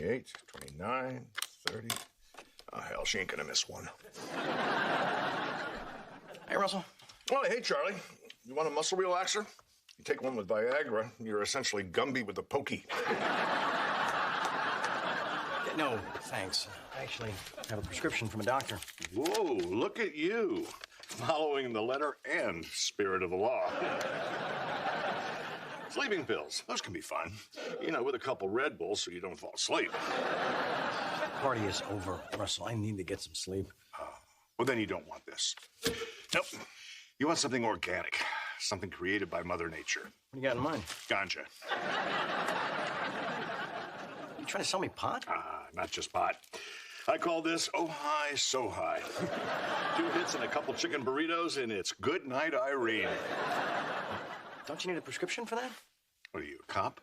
28, 29, 30. Oh, hell, she ain't gonna miss one. Hey, Russell. Well, hey, Charlie. You want a muscle relaxer? You take one with Viagra, you're essentially Gumby with a pokey. No, thanks. I actually have a prescription from a doctor. Whoa, look at you. Following the letter and spirit of the law. Sleeping pills. Those can be fun. You know, with a couple Red Bulls so you don't fall asleep. Party is over, Russell. I need to get some sleep. Well, then you don't want this. Nope. You want something organic. Something created by Mother Nature. What do you got in mind? Ganja. You trying to sell me pot? Not just pot. I call this Oh High, So High. 2 hits and a couple chicken burritos, and it's good night, Irene. Don't you need a prescription for that? What are you, a cop?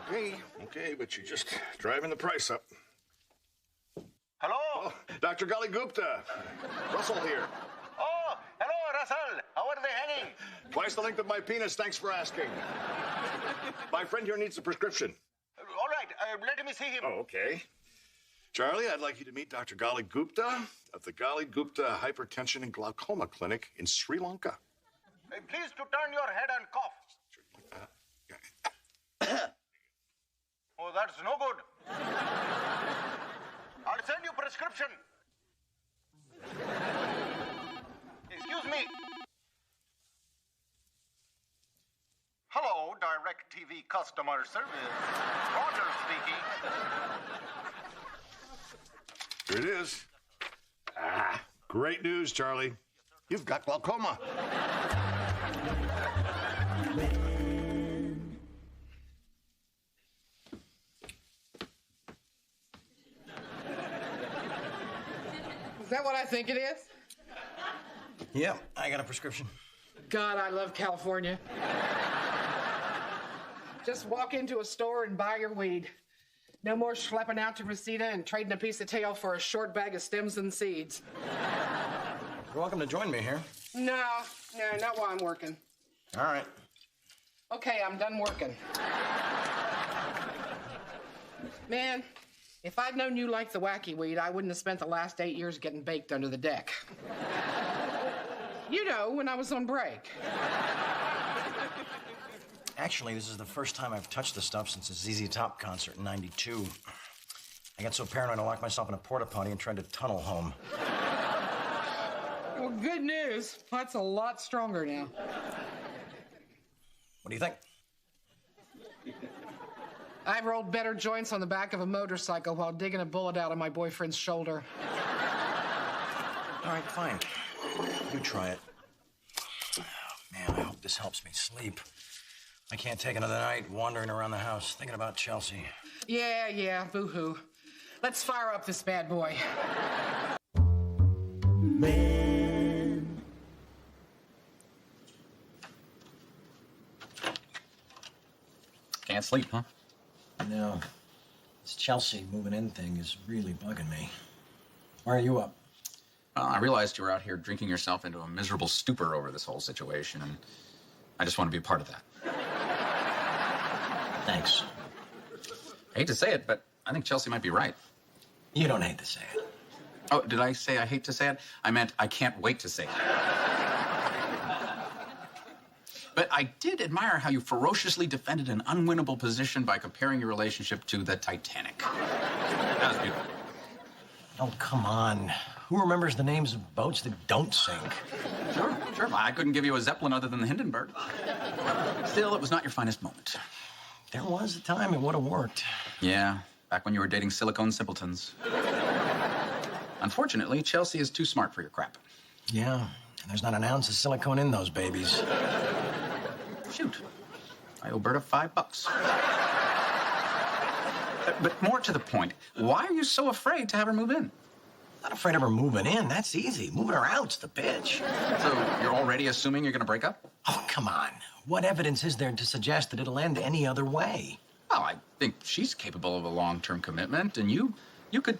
Okay, but you're just driving the price up. Hello? Oh, Dr. Gali Gupta. Russell here. Oh, hello, Russell. How are they hanging? Twice the length of my penis, thanks for asking. My friend here needs a prescription. All right, let me see him. Oh, okay. Charlie, I'd like you to meet Dr. Gali Gupta of the Gali Gupta Hypertension and Glaucoma Clinic in Sri Lanka. Please to turn your head and cough. Oh, that's no good. I'll send you prescription. Excuse me. Hello, Direct TV customer service. Roger speaking. Here it is. Great news, Charlie. You've got glaucoma. Is that what I think it is? Yeah, I got a prescription. God, I love California. Just walk into a store and buy your weed. No more schlepping out to Reseda and trading a piece of tail for a short bag of stems and seeds. You're welcome to join me here. No, not while I'm working. All right. Okay, I'm done working. Man, if I'd known you liked the wacky weed, I wouldn't have spent the last 8 years getting baked under the deck. You know, when I was on break. Actually, this is the first time I've touched the stuff since the ZZ Top concert in '92. I got so paranoid I locked myself in a porta potty and tried to tunnel home. Well, good news. Pot's a lot stronger now. What do you think? I rolled better joints on the back of a motorcycle while digging a bullet out of my boyfriend's shoulder. All right, fine. You try it. Oh, man, I hope this helps me sleep. I can't take another night wandering around the house thinking about Chelsea. Yeah, boo-hoo. Let's fire up this bad boy. Man. Can't sleep, huh? No. This Chelsea moving in thing is really bugging me. Why are you up? Well, I realized you were out here drinking yourself into a miserable stupor over this whole situation, and I just want to be a part of that. Thanks. I hate to say it, but I think Chelsea might be right. You don't hate to say it. Oh, did I say I hate to say it? I meant I can't wait to say it. But I did admire how you ferociously defended an unwinnable position by comparing your relationship to the Titanic. That was beautiful. Oh, come on. Who remembers the names of boats that don't sink? Sure. I couldn't give you a Zeppelin other than the Hindenburg. Still, it was not your finest moment. There was a time it would have worked. Yeah, back when you were dating silicone simpletons. Unfortunately, Chelsea is too smart for your crap. Yeah, and there's not an ounce of silicone in those babies. Shoot. I owe Berta $5. But more to the point, why are you so afraid to have her move in? Not afraid of her moving in. That's easy. Moving her out's the bitch. So you're already assuming you're going to break up? Oh, come on. What evidence is there to suggest that it'll end any other way? Well, I think she's capable of a long-term commitment, and you could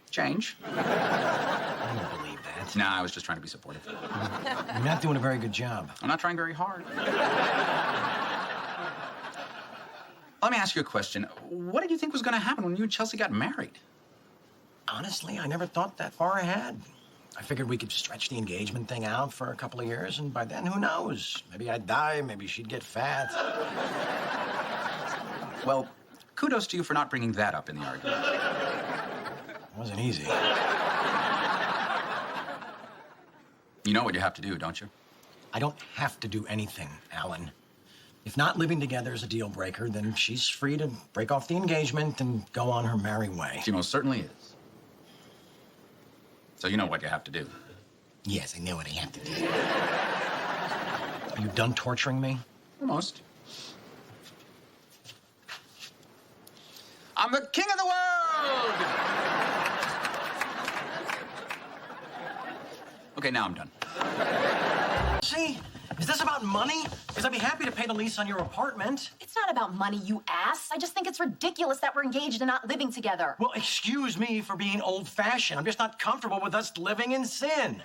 change. I don't believe that. Nah, I was just trying to be supportive. You're not doing a very good job. I'm not trying very hard. Let me ask you a question. What did you think was going to happen when you and Chelsea got married? Honestly, I never thought that far ahead. I figured we could stretch the engagement thing out for a couple of years, and by then, who knows? Maybe I'd die, maybe she'd get fat. Well, kudos to you for not bringing that up in the argument. It wasn't easy. You know what you have to do, don't you? I don't have to do anything, Alan. If not living together is a deal breaker, then she's free to break off the engagement and go on her merry way. She most certainly is. So you know what you have to do. Yes, I know what I have to do. Are you done torturing me? Almost. I'm the king of the world! Okay, now I'm done. See? Is this about money? Because I'd be happy to pay the lease on your apartment. It's not about money, you ass. I just think it's ridiculous that we're engaged and not living together. Well, excuse me for being old-fashioned. I'm just not comfortable with us living in sin.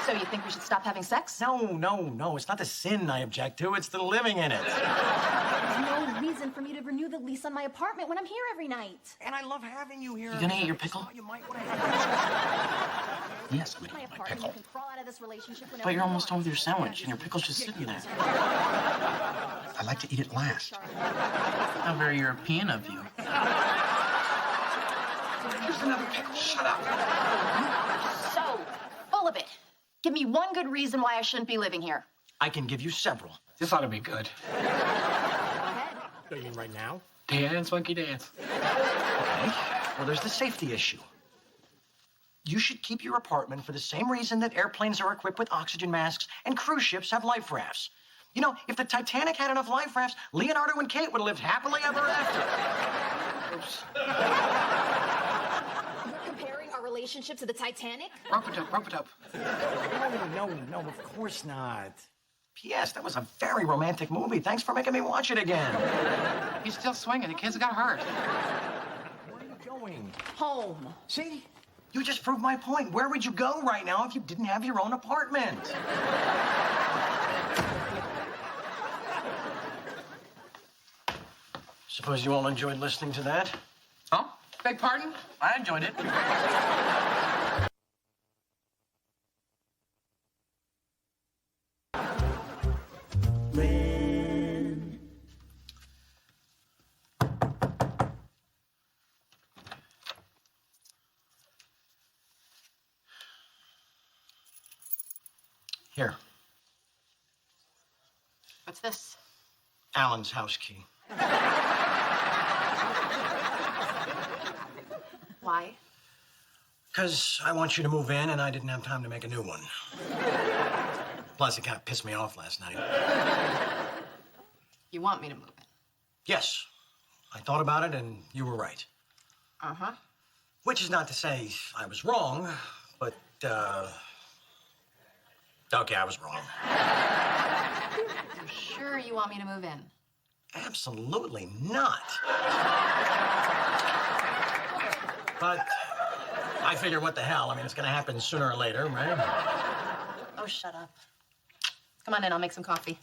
So you think we should stop having sex? No. It's not the sin I object to. It's the living in it. There's no reason for me to renew the lease on my apartment when I'm here every night. And I love having you here. You gonna eat your pickle? You might want to have Yes, I'm My gonna eat my apartment, pickle. you can crawl out of this relationship whenever But you're you almost done want. with your sandwich, and your pickle's just sitting there. I like to eat it last. How very European of you. Here's another pickle. Shut up. So, full of it. Give me one good reason why I shouldn't be living here. I can give you several. This ought to be good. Go ahead. You mean right now? Dance, monkey dance. Okay. Well, there's the safety issue. You should keep your apartment for the same reason that airplanes are equipped with oxygen masks and cruise ships have life rafts. You know, if the Titanic had enough life rafts, Leonardo and Kate would have lived happily ever after. You're comparing our relationship to the Titanic? Rope it up. No, of course not. P.S. That was a very romantic movie. Thanks for making me watch it again. He's still swinging. The kids got hurt. Where are you going? Home. See? You just proved my point. Where would you go right now if you didn't have your own apartment? Suppose you all enjoyed listening to that? Huh? Beg pardon? I enjoyed it. Here, What's this? Alan's house key. Why? Because I want you to move in, and I didn't have time to make a new one. Plus, it kind of pissed me off last night. You want me to move in? Yes, I thought about it, and you were right. Uh-huh. Which is not to say I was wrong, but, okay, I was wrong. You sure you want me to move in? Absolutely not. But I figure, what the hell? I mean, it's gonna happen sooner or later, right? Oh, shut up. Come on in, I'll make some coffee.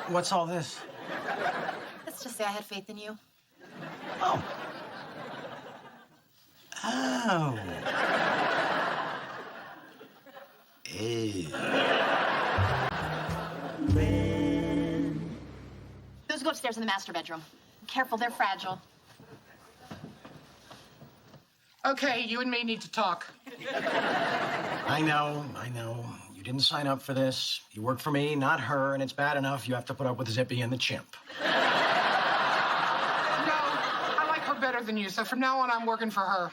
What's all this? Let's just say I had faith in you. Oh. Oh. Ew. Those go upstairs in the master bedroom. Careful, they're fragile. Okay, you and me need to talk. I know. You didn't sign up for this. You work for me, not her, and it's bad enough you have to put up with Zippy and the chimp. No, I like her better than you, so from now on, I'm working for her.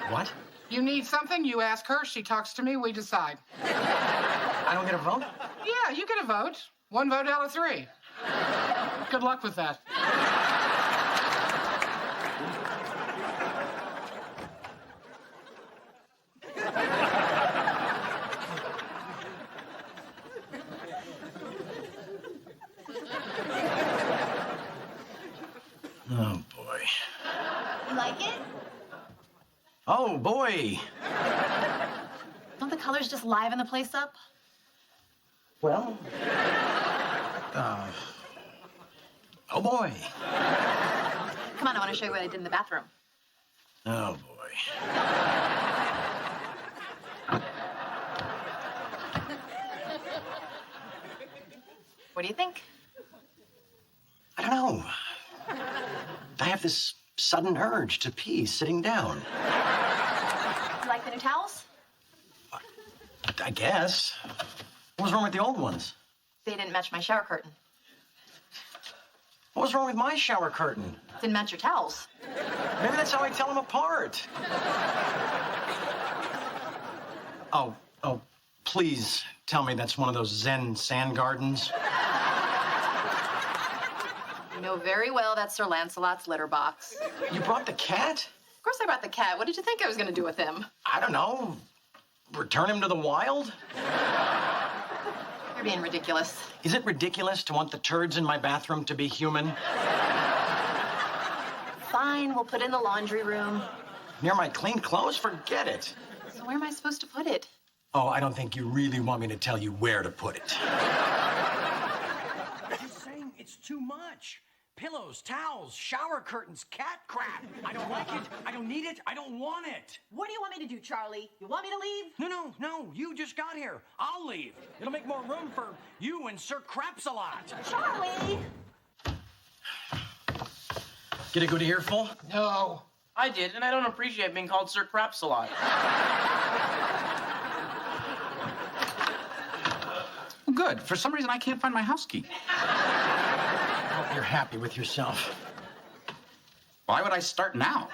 What? You need something, you ask her, she talks to me, we decide. I don't get a vote? Yeah, you get a vote. 1 vote out of 3. Good luck with that. Oh, boy. You like it? Oh, boy. Don't the colors just liven the place up? Well, oh boy. Come on, I want to show you what I did in the bathroom. Oh boy. What do you think? I don't know. I have this sudden urge to pee sitting down. You like the new towels? I guess. What was wrong with the old ones? They didn't match my shower curtain. What was wrong with my shower curtain? Didn't match your towels. Maybe that's how I tell them apart. Oh, please tell me that's one of those Zen sand gardens. You know very well that's Sir Lancelot's litter box. You brought the cat? Of course I brought the cat. What did you think I was going to do with him? I don't know. Return him to the wild? You're being ridiculous. Is it ridiculous to want the turds in my bathroom to be human? Fine, we'll put it in the laundry room. Near my clean clothes? Forget it. So where am I supposed to put it? Oh, I don't think you really want me to tell you where to put it. I'm saying it's too much. Pillows, towels, shower curtains, cat crap. I don't like it. I don't need it. I don't want it. What do you want me to do, Charlie? You want me to leave? No. You just got here. I'll leave. It'll make more room for you and Sir Craps-a-Lot. Charlie! Get a good earful? No. I did, and I don't appreciate being called Sir Craps a lot. Well, good. For some reason, I can't find my house key. I hope you're happy with yourself. Why would I start now?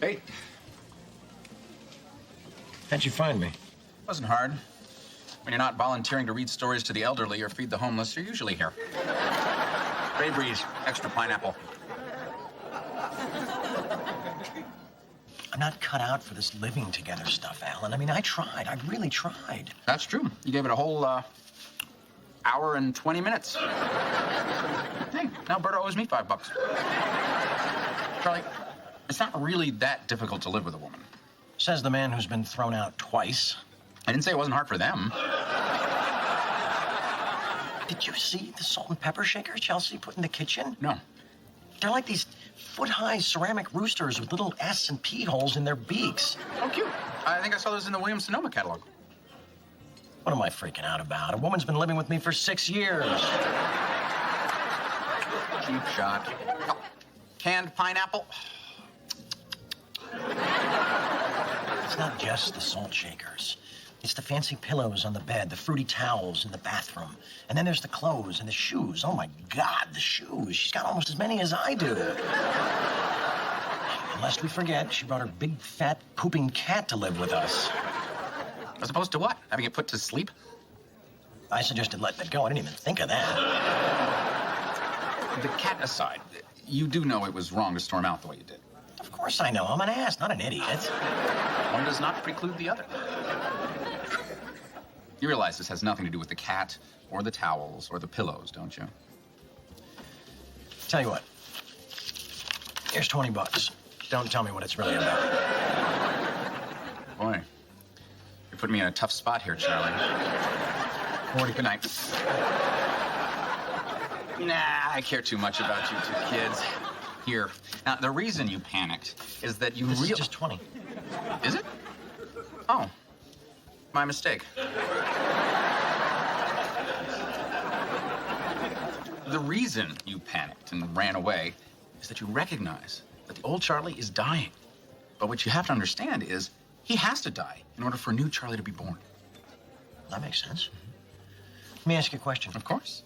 Hey, How'd you find me? wasn't hard. When you're not volunteering to read stories to the elderly or feed the homeless, you're usually here. Bay breeze, extra pineapple. I'm not cut out for this living together stuff, Alan. I mean, I tried. I really tried. That's true. You gave it a whole hour and 20 minutes. Hey, now Berta owes me $5. Charlie, it's not really that difficult to live with a woman. Says the man who's been thrown out twice. I didn't say it wasn't hard for them. Did you see the salt and pepper shakers Chelsea put in the kitchen? No. They're like these foot-high ceramic roosters with little S and P holes in their beaks. Oh, cute. I think I saw those in the Williams-Sonoma catalog. What am I freaking out about? A woman's been living with me for 6 years. Cheap shot. Oh, canned pineapple. It's not just the salt shakers. It's the fancy pillows on the bed, the fruity towels in the bathroom. And then there's the clothes and the shoes. Oh, my God, the shoes. She's got almost as many as I do. And lest we forget, she brought her big, fat, pooping cat to live with us. As opposed to what? Having it put to sleep? I suggested letting it go. I didn't even think of that. The cat aside, you do know it was wrong to storm out the way you did. Of course I know. I'm an ass, not an idiot. One does not preclude the other. You realize this has nothing to do with the cat or the towels or the pillows, don't you? Tell you what. Here's $20. Don't tell me what it's really about. Boy, you're putting me in a tough spot here, Charlie. Morty, good night. Nah, I care too much about you two kids. Here. Now, the reason you panicked is that you This is just 20. Is it? Oh. My mistake. The reason you panicked and ran away is that you recognize that the old Charlie is dying. But what you have to understand is he has to die in order for a new Charlie to be born. That makes sense. Let me ask you a question. Of course.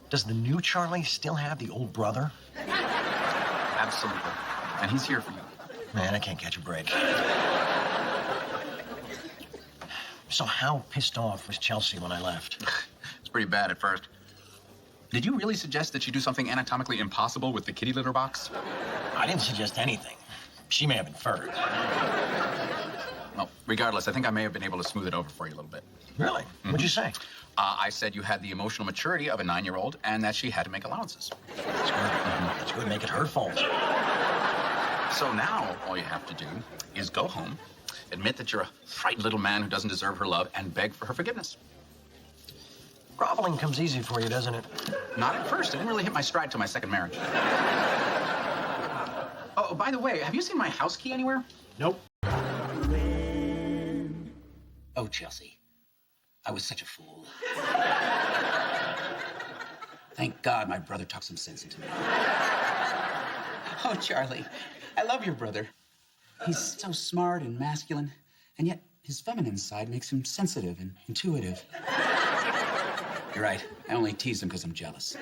Does the new Charlie still have the old brother? Absolutely. And he's here for you. Man, I can't catch a break. So how pissed off was Chelsea when I left? It's pretty bad at first. Did you really suggest that you do something anatomically impossible with the kitty litter box? I didn't suggest anything. She may have inferred. Well, regardless, I think I may have been able to smooth it over for you a little bit. Really? What'd you say? I said you had the emotional maturity of a 9-year-old and that she had to make allowances. That's good. That's good. Make it her fault. So now all you have to do is go home, admit that you're a frightened little man who doesn't deserve her love, and beg for her forgiveness. Groveling comes easy for you, doesn't it? Not at first. I didn't really hit my stride till my second marriage. Oh, by the way, have you seen my house key anywhere? Nope. Oh, Chelsea, I was such a fool. Thank God my brother talked some sense into me. Oh, Charlie, I love your brother. He's so smart and masculine, and yet his feminine side makes him sensitive and intuitive. You're right. I only tease him because I'm jealous.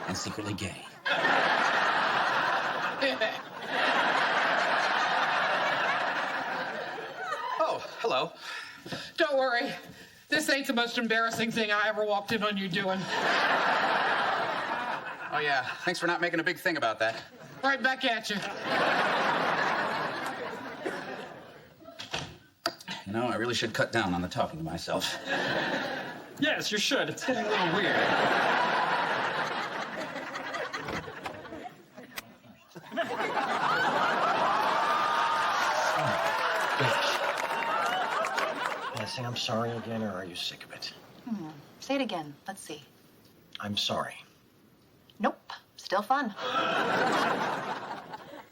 And secretly gay. Oh, hello. Don't worry. This ain't the most embarrassing thing I ever walked in on you doing. Oh, yeah. Thanks for not making a big thing about that. Right back at you. You know, I really should cut down on the talking to myself. Yes, you should. It's getting a little weird. Say I'm sorry again, or are you sick of it? Say it again. Let's see. I'm sorry. Nope. Still fun.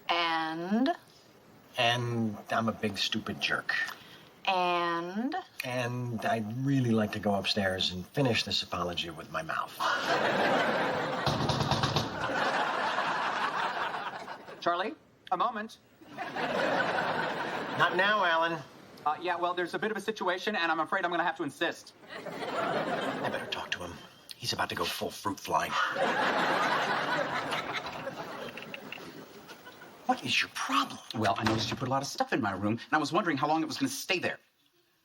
And? And I'm a big, stupid jerk. And? And I'd really like to go upstairs and finish this apology with my mouth. Charlie, a moment. Not now, Alan. Yeah, well, there's a bit of a situation, and I'm afraid I'm going to have to insist. I better talk to him. He's about to go full fruit fly. What is your problem? Well, I noticed you put a lot of stuff in my room, and I was wondering how long it was going to stay there.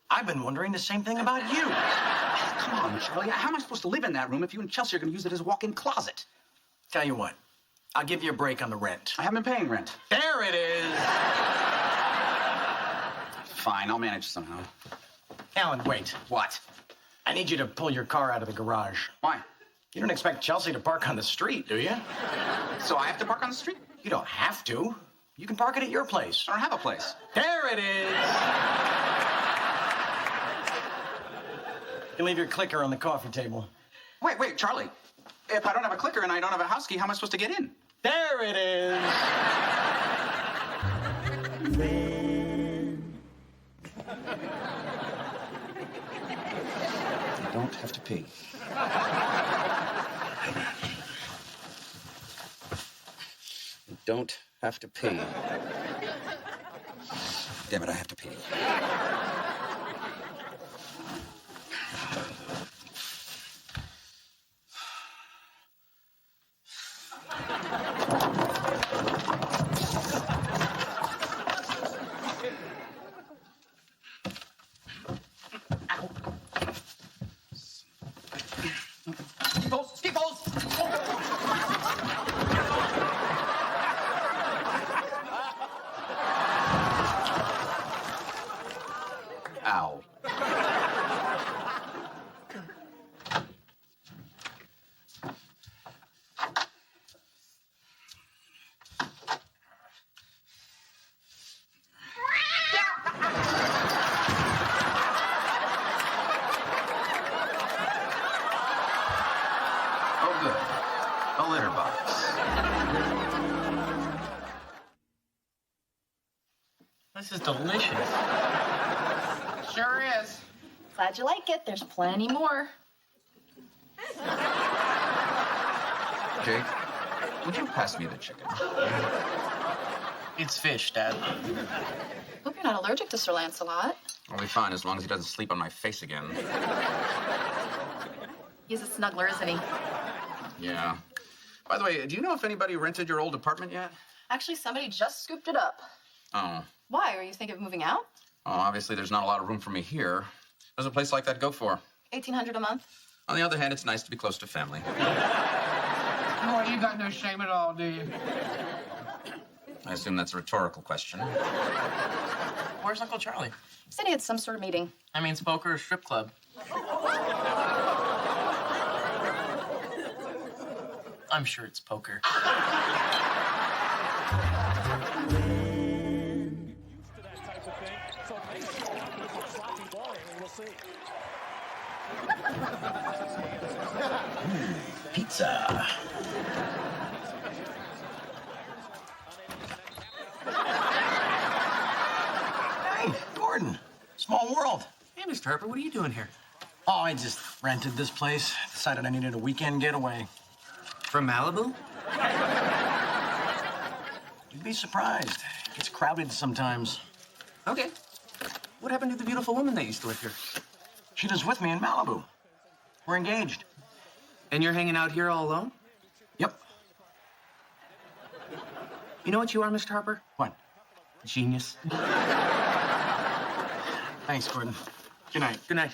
I've been wondering the same thing about you. Come on, Charlie. How am I supposed to live in that room if you and Chelsea are going to use it as a walk-in closet? Tell you what, I'll give you a break on the rent. I haven't been paying rent. There it is. Fine, I'll manage somehow. Alan, wait. What? I need you to pull your car out of the garage. Why? You don't expect Chelsea to park on the street, do you? So I have to park on the street? You don't have to. You can park it at your place. I don't have a place. There it is. You leave your clicker on the coffee table. Wait, Charlie. If I don't have a clicker and I don't have a house key, how am I supposed to get in? There it is. I don't have to pee. I don't have to pee. Damn it, I have to pee. Ow. Oh, good. A litter box. This is delicious. Sure is. Glad you like it. There's plenty more. Jake, would you pass me the chicken? It's fish, Dad. Hope you're not allergic to Sir Lancelot. I'll be fine as long as he doesn't sleep on my face again. He's a snuggler, isn't he? Yeah. By the way, do you know if anybody rented your old apartment yet? Actually, somebody just scooped it up. Oh. Why? Are you thinking of moving out? Oh, obviously there's not a lot of room for me here. What does a place like that go for? $1,800 a month. On the other hand, it's nice to be close to family. Boy, you got no shame at all, do you? I assume that's a rhetorical question. Where's Uncle Charlie? He said he had some sort of meeting. I mean, poker or strip club. I'm sure it's poker. Pizza. Hey, Gordon. Small world. Hey, Mr. Harper, what are you doing here? Oh, I just rented this place. Decided I needed a weekend getaway. From Malibu? You'd be surprised. It gets crowded sometimes. Okay. What happened to the beautiful woman that used to live here? She lives with me in Malibu. We're engaged. And you're hanging out here all alone? Yep. You know what you are, Mr. Harper? What? Genius. Thanks, Gordon. Good night. Good night.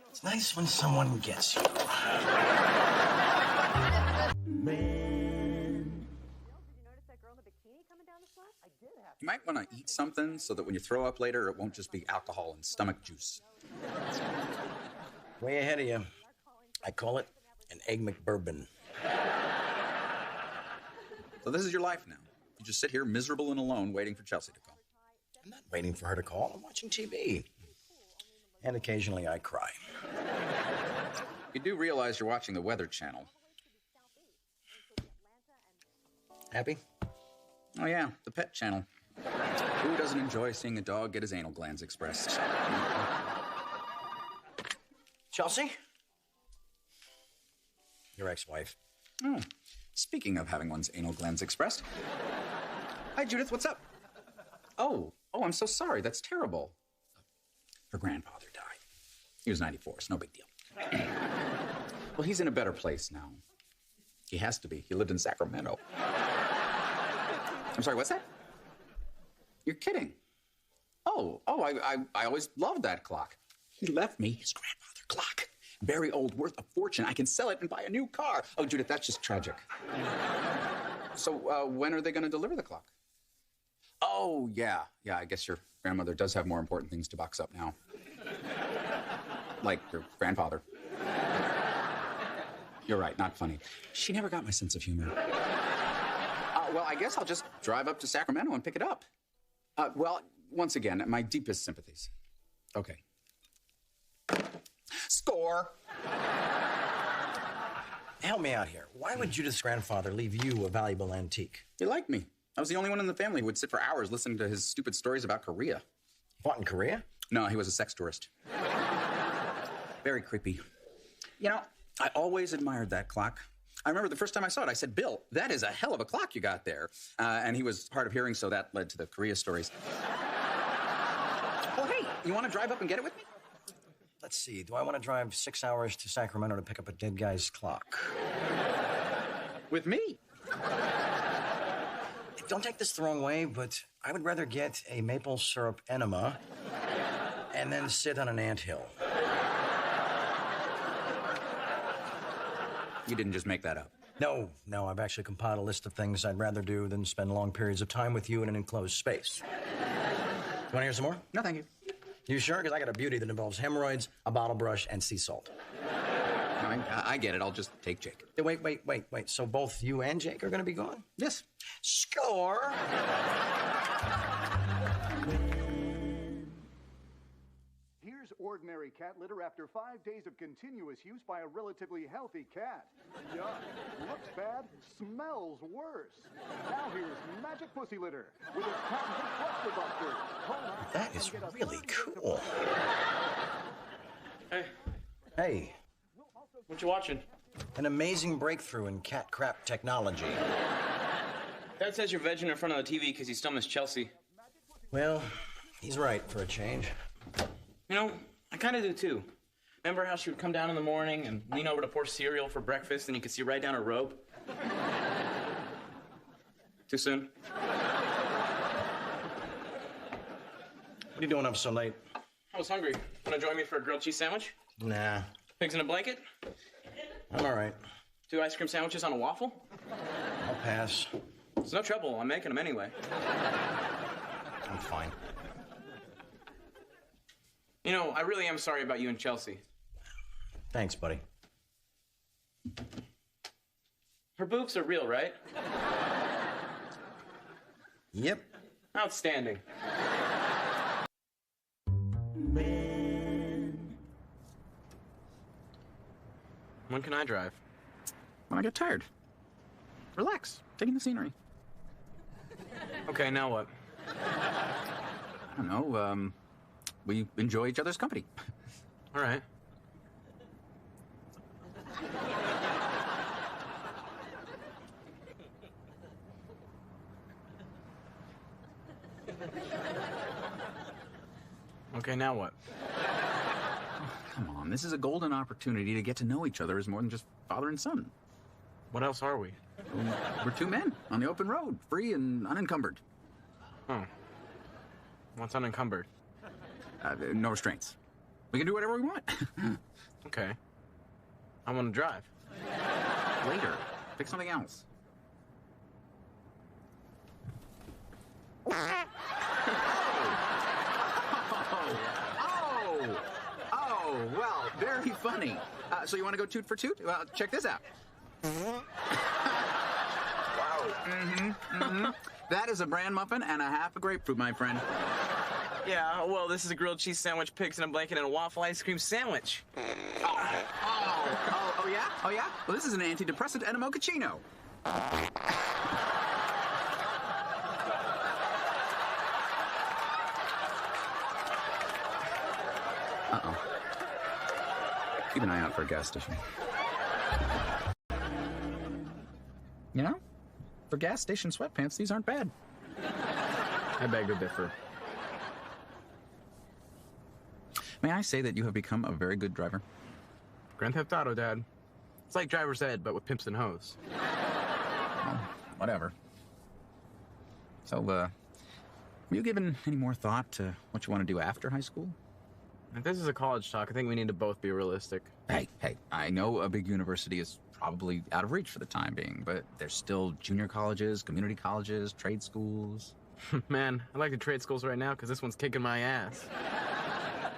It's nice when someone gets you. You might want to eat something so that when you throw up later, it won't just be alcohol and stomach juice. Way ahead of you. I call it an Egg McBourbon. So this is your life now. You just sit here miserable and alone waiting for Chelsea to call. I'm not waiting for her to call. I'm watching TV. And occasionally I cry. You do realize you're watching the Weather Channel. Happy? Oh, yeah, the pet channel. Who doesn't enjoy seeing a dog get his anal glands expressed? Chelsea? Your ex-wife. Oh, speaking of having one's anal glands expressed. Hi, Judith, what's up? Oh, I'm so sorry. That's terrible. Her grandfather died. He was 94, so no big deal. Well, he's in a better place now. He has to be. He lived in Sacramento. I'm sorry, what's that? You're kidding. I always loved that clock. He left me his grandfather clock. Very old, worth a fortune. I can sell it and buy a new car. Oh, Judith, that's just tragic. So, when are they going to deliver the clock? Oh, yeah, I guess your grandmother does have more important things to box up now. Like your grandfather. You're right, not funny. She never got my sense of humor. Well, I guess I'll just drive up to Sacramento and pick it up. Well, once again, my deepest sympathies. Okay. Score! Help me out here. Why would Judith's grandfather leave you a valuable antique? He liked me. I was the only one in the family who would sit for hours listening to his stupid stories about Korea. What, in Korea? No, he was a sex tourist. Very creepy. You know, I always admired that clock. I remember the first time I saw it, I said, Bill, that is a hell of a clock you got there. And he was hard of hearing, so that led to the Korea stories. Oh, hey, you want to drive up and get it with me? Let's see. Do I want to drive 6 hours to Sacramento to pick up a dead guy's clock? With me? Don't take this the wrong way, but I would rather get a maple syrup enema and then sit on an anthill. You didn't just make that up. No, I've actually compiled a list of things I'd rather do than spend long periods of time with you in an enclosed space. You want to hear some more? No, thank you. You sure? Because I got a beauty that involves hemorrhoids, a bottle brush, and sea salt. I get it. I'll just take Jake. Wait. So both you and Jake are going to be gone? Yes. Score! Here's ordinary cat litter after 5 days of continuous use by a relatively healthy cat. Yuck. Looks bad, smells worse. Now here's magic pussy litter with its patented cluster buster. That is really cool. Hey. What you watching? An amazing breakthrough in cat crap technology. Dad says you're vegging in front of the TV because you still miss Chelsea. Well, he's right for a change. You know, I kind of do too. Remember how she would come down in the morning and lean over to pour cereal for breakfast and you could see right down her robe? Too soon? What are you doing up so late? I was hungry. Want to join me for a grilled cheese sandwich? Nah. Pigs in a blanket? I'm all right. 2 ice cream sandwiches on a waffle? I'll pass. It's no trouble. I'm making them anyway. I'm fine. You know, I really am sorry about you and Chelsea. Thanks, buddy. Her boobs are real, right? Yep. Outstanding. When can I drive? When I get tired. Relax, taking the scenery. Okay, now what? I don't know, we enjoy each other's company. All right. Okay, now what? Come on, this is a golden opportunity to get to know each other as more than just father and son. What else are we? We're two men on the open road, free and unencumbered. Oh. What's unencumbered? No restraints. We can do whatever we want. Okay. I want to drive. Later. Pick something else. Oh, well, very funny. So you want to go toot for toot? Well, check this out. Wow. That is a bran muffin and a half a grapefruit, my friend. Yeah, well, this is a grilled cheese sandwich, pigs in a blanket, and a waffle ice cream sandwich. Oh, yeah? Oh, yeah? Well, this is an antidepressant and a mochaccino. Uh-oh. Keep an eye out for a gas station. You know, for gas station sweatpants, these aren't bad. I beg to differ. May I say that you have become a very good driver? Grand Theft Auto, Dad. It's like driver's ed, but with pimps and hoes. Well, whatever. So, have you given any more thought to what you want to do after high school? If this is a college talk, I think we need to both be realistic. Hey, I know a big university is probably out of reach for the time being, but there's still junior colleges, community colleges, trade schools. Man, I like the trade schools right now because this one's kicking my ass.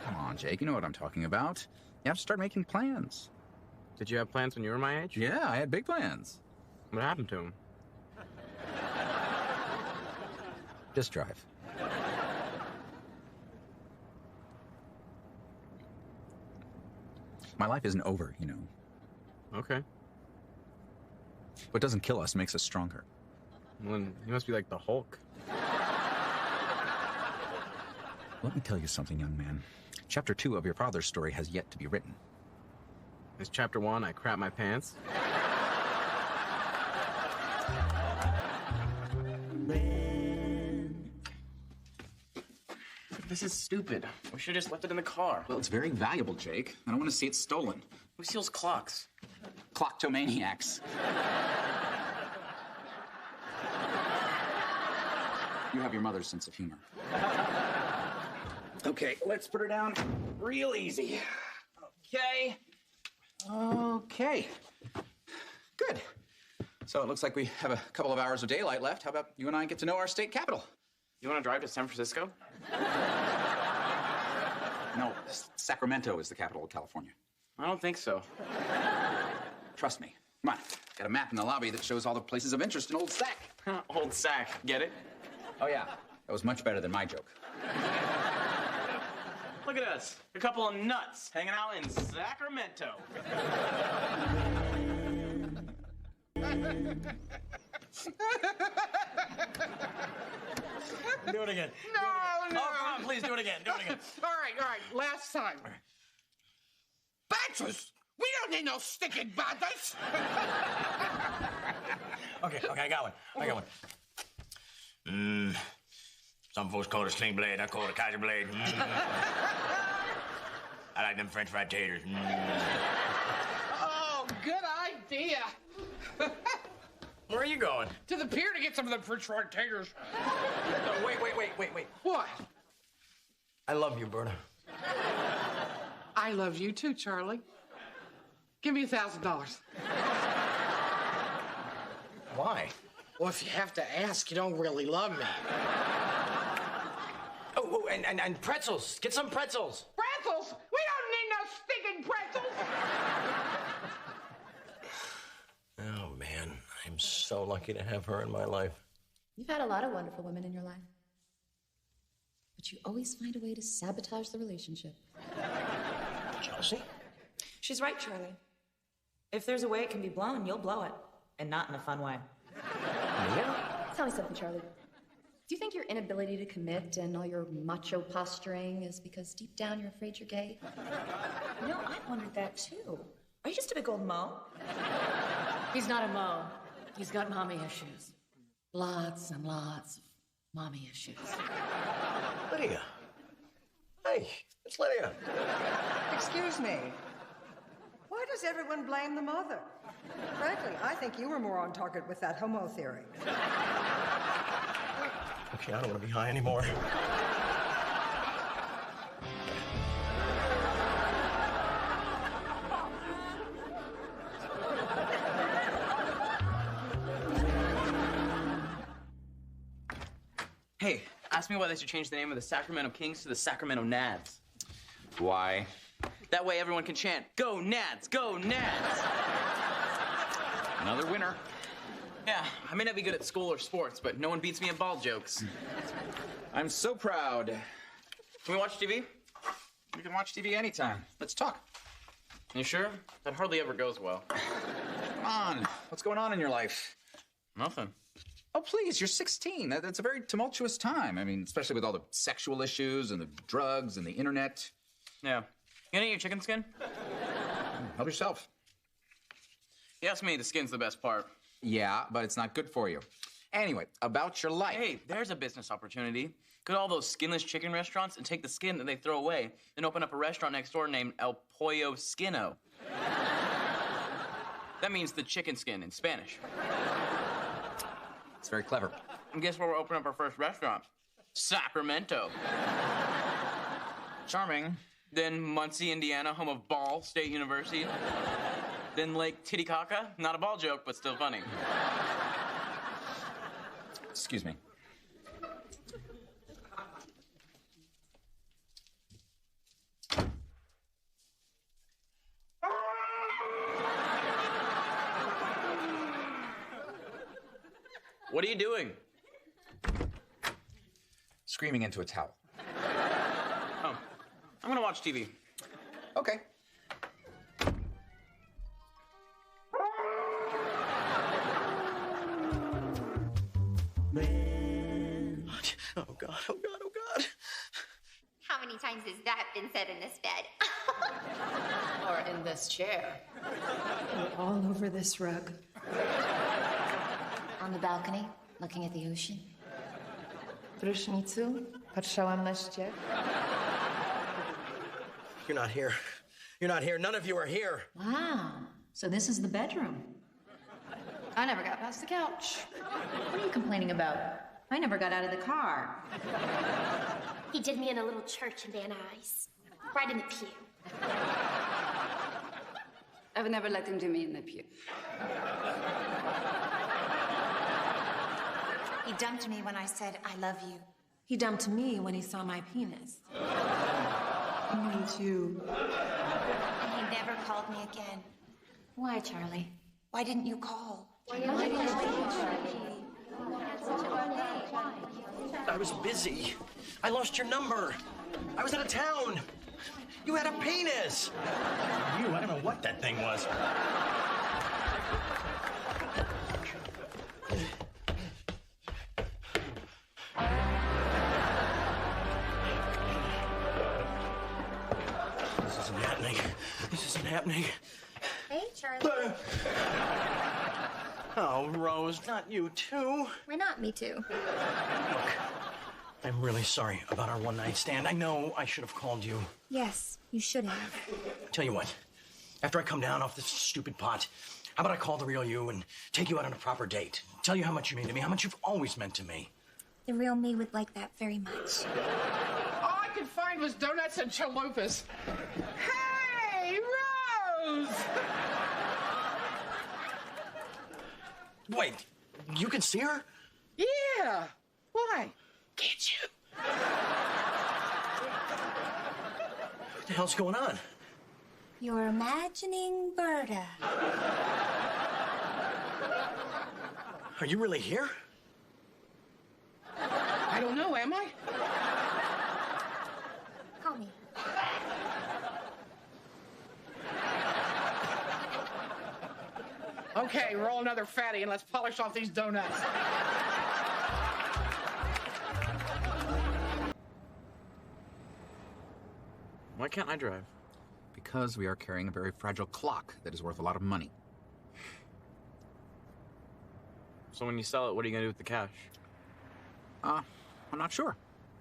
Come on, Jake, you know what I'm talking about. You have to start making plans. Did you have plans when you were my age? Yeah, I had big plans. What happened to them? Just drive. My life isn't over, you know. Okay. What doesn't kill us makes us stronger. Well, then you must be like the Hulk. Let me tell you something, young man. Chapter 2 of your father's story has yet to be written. Is chapter 1, I crap my pants? This is stupid. We should have just left it in the car. Well, it's very valuable, Jake. I don't want to see it stolen. Who steals clocks? Clocktomaniacs. You have your mother's sense of humor. Okay, let's put her down real easy. Okay. Good. So it looks like we have a couple of hours of daylight left. How about you and I get to know our state capital? You want to drive to San Francisco? No, Sacramento is the capital of California. I don't think so. Trust me. Come on. Got a map in the lobby that shows all the places of interest in Old Sac. Old Sac, get it? Oh, yeah. That was much better than my joke. Look at us. A couple of nuts hanging out in Sacramento. Do it again. No. Oh, come on, please do it again. Do it again. All right. Last time. Badgers? We don't need no stinking badgers. Okay, I got one. Some folks call it a sling blade. I call it a Kaiser blade. I like them French fried taters. Oh, good idea. Where are you going? To the pier to get some of them French fried taters. No, wait. What? I love you, Berta. I love you too, Charlie. Give me $1,000. Why? Well, if you have to ask, you don't really love me. Oh, and pretzels. Get some pretzels. Pretzels? We don't need no stinking pretzels. Oh, man. so lucky to have her in my life. You've had a lot of wonderful women in your life. But you always find a way to sabotage the relationship. Chelsea? She's right, Charlie. If there's a way it can be blown, you'll blow it. And not in a fun way. Yeah? Tell me something, Charlie. Do you think your inability to commit and all your macho posturing is because deep down you're afraid you're gay? You know, I wondered that too. Are you just a big old mo? He's not a mo. He's got mommy issues. Lots and lots of mommy issues. Lydia. Hey, it's Lydia. Excuse me. Why does everyone blame the mother? Frankly, I think you were more on target with that homo theory. Okay, I don't want to be high anymore. Hey, ask me why they should change the name of the Sacramento Kings to the Sacramento Nads. Why? That way everyone can chant, "Go Nads! Go Nads!" Another winner. Yeah, I may not be good at school or sports, but no one beats me at ball jokes. I'm so proud. Can we watch TV? We can watch TV anytime. Let's talk. You sure? That hardly ever goes well. Come on. What's going on in your life? Nothing. Oh, please, you're 16. That's a very tumultuous time. I mean, especially with all the sexual issues and the drugs and the internet. Yeah. You gonna eat your chicken skin? Help yourself. You asked me, the skin's the best part. Yeah, but it's not good for you. Anyway, about your life. Hey, there's a business opportunity. Go to all those skinless chicken restaurants and take the skin that they throw away, then open up a restaurant next door named El Pollo Skino. That means the chicken skin in Spanish. It's very clever. And guess where we're opening up our first restaurant? Sacramento. Charming. Then Muncie, Indiana, home of Ball State University. Then Lake Titicaca. Not a ball joke, but still funny. Excuse me. What are you doing? Screaming into a towel. Oh, I'm gonna watch TV. Okay. Oh, God, oh, God, oh, God. How many times has that been said in this bed? Or in this chair. All over this rug. On the balcony, looking at the ocean. Prysznicu? Patrzałam na ścież. You're not here. You're not here. None of you are here. Wow. So this is the bedroom. I never got past the couch. What are you complaining about? I never got out of the car. He did me in a little church in Van Nuys, right in the pew. I would never let him do me in the pew. He dumped me when I said, "I love you." He dumped me when he saw my penis. Me too. And he never called me again. Why, Charlie? Why didn't you call? Why didn't you call, Charlie? I was busy. I lost your number. I was out of town. You had a penis. I don't know what that thing was. This isn't happening. This isn't happening. Hey, Charlie. Oh, Rose, not you too. Why not? Me too. Look, I'm really sorry about our one-night stand. I know I should have called you. Yes, you should have. Tell you what, after I come down off this stupid pot, how about I call the real you and take you out on a proper date? Tell you how much you mean to me, how much you've always meant to me. The real me would like that very much. All I could find was donuts and chalupas. Hey, Rose! Wait, you can see her? Yeah. Why? Can't you? What the hell's going on? You're imagining Berta. Are you really here? I don't know, am I? Call me. Okay, roll another fatty and let's polish off these donuts. Why can't I drive? Because we are carrying a very fragile clock that is worth a lot of money. So when you sell it, what are you gonna do with the cash? I'm not sure.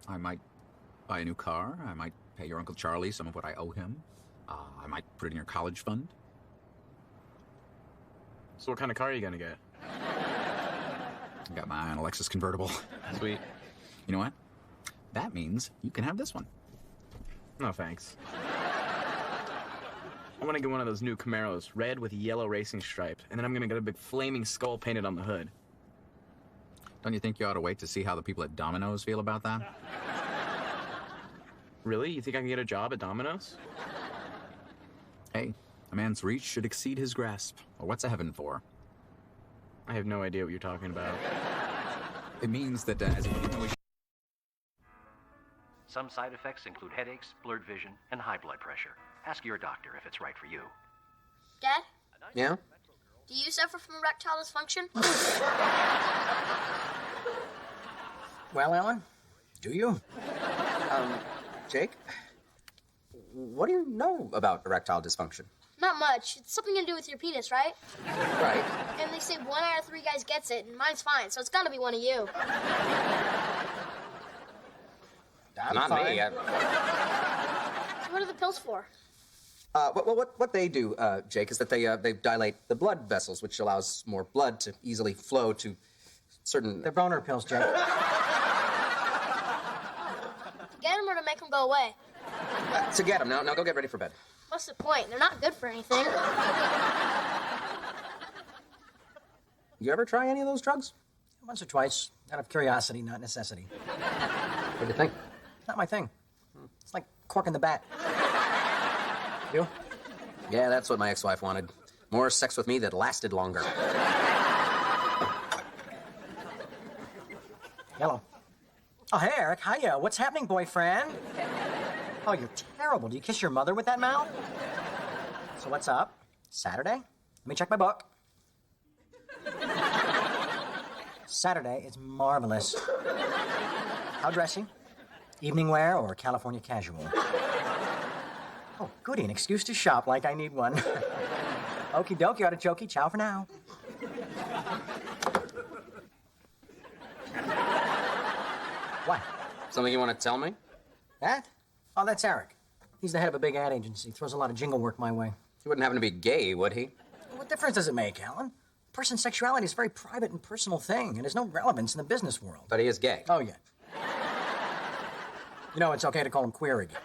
I might buy a new car. I might pay your Uncle Charlie some of what I owe him. I might put it in your college fund. So what kind of car are you gonna get? I got my eye on a Lexus convertible. Sweet. You know what? That means you can have this one. No, thanks. I want to get one of those new Camaros, red with yellow racing stripe, and then I'm gonna get a big flaming skull painted on the hood. Don't you think you ought to wait to see how the people at Domino's feel about that? Really? You think I can get a job at Domino's? Hey, a man's reach should exceed his grasp. Or what's a heaven for? I have no idea what you're talking about. It means that as you know, Some side effects include headaches, blurred vision, and high blood pressure. Ask your doctor if it's right for you. Dad, Yeah? do you suffer from erectile dysfunction? Well, Ellen, do you? Jake? What do you know about erectile dysfunction? Not much. It's something to do with your penis, right? Right. And they say 1 out of 3 guys gets it, and mine's fine, so it's gotta be one of you. Not me. What are the pills for? What they do, Jake, is that they dilate the blood vessels, which allows more blood to easily flow to certain... They're boner pills, Jack. To get them or to make them go away? To get them. Now go get ready for bed. What's the point? They're not good for anything. You ever try any of those drugs? Once or twice, out of curiosity, not necessity. What do you think? Not my thing. It's like corking the bat. You? Yeah, that's what my ex-wife wanted. More sex with me that lasted longer. Hello. Oh, hey, Eric. Hiya. What's happening, boyfriend? Oh, you're terrible. Do you kiss your mother with that mouth? So what's up? Saturday? Let me check my book. Saturday is marvelous. How dressy? Evening wear or California casual? Oh, goody. An excuse to shop like I need one. Okie dokie, artichoke. Ciao for now. What? Something you want to tell me? That? Oh, that's Eric. He's the head of a big ad agency. Throws a lot of jingle work my way. He wouldn't happen to be gay, would he? What difference does it make, Alan? A person's sexuality is a very private and personal thing, and has no relevance in the business world. But he is gay. Oh, yeah. You know, it's okay to call him queer again.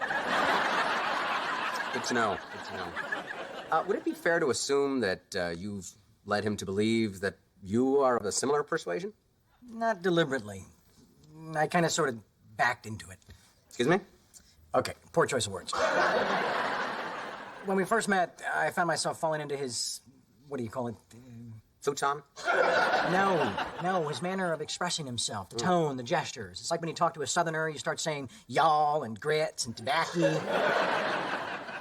Good to know. Good to know. Would it be fair to assume that you've led him to believe that you are of a similar persuasion? Not deliberately. I kind of sort of backed into it. Excuse me? Okay, poor choice of words. When we first met, I found myself falling into his, what do you call it? Futon? No, his manner of expressing himself, the tone, the gestures. It's like when you talk to a southerner, you start saying y'all and grits and tobacco.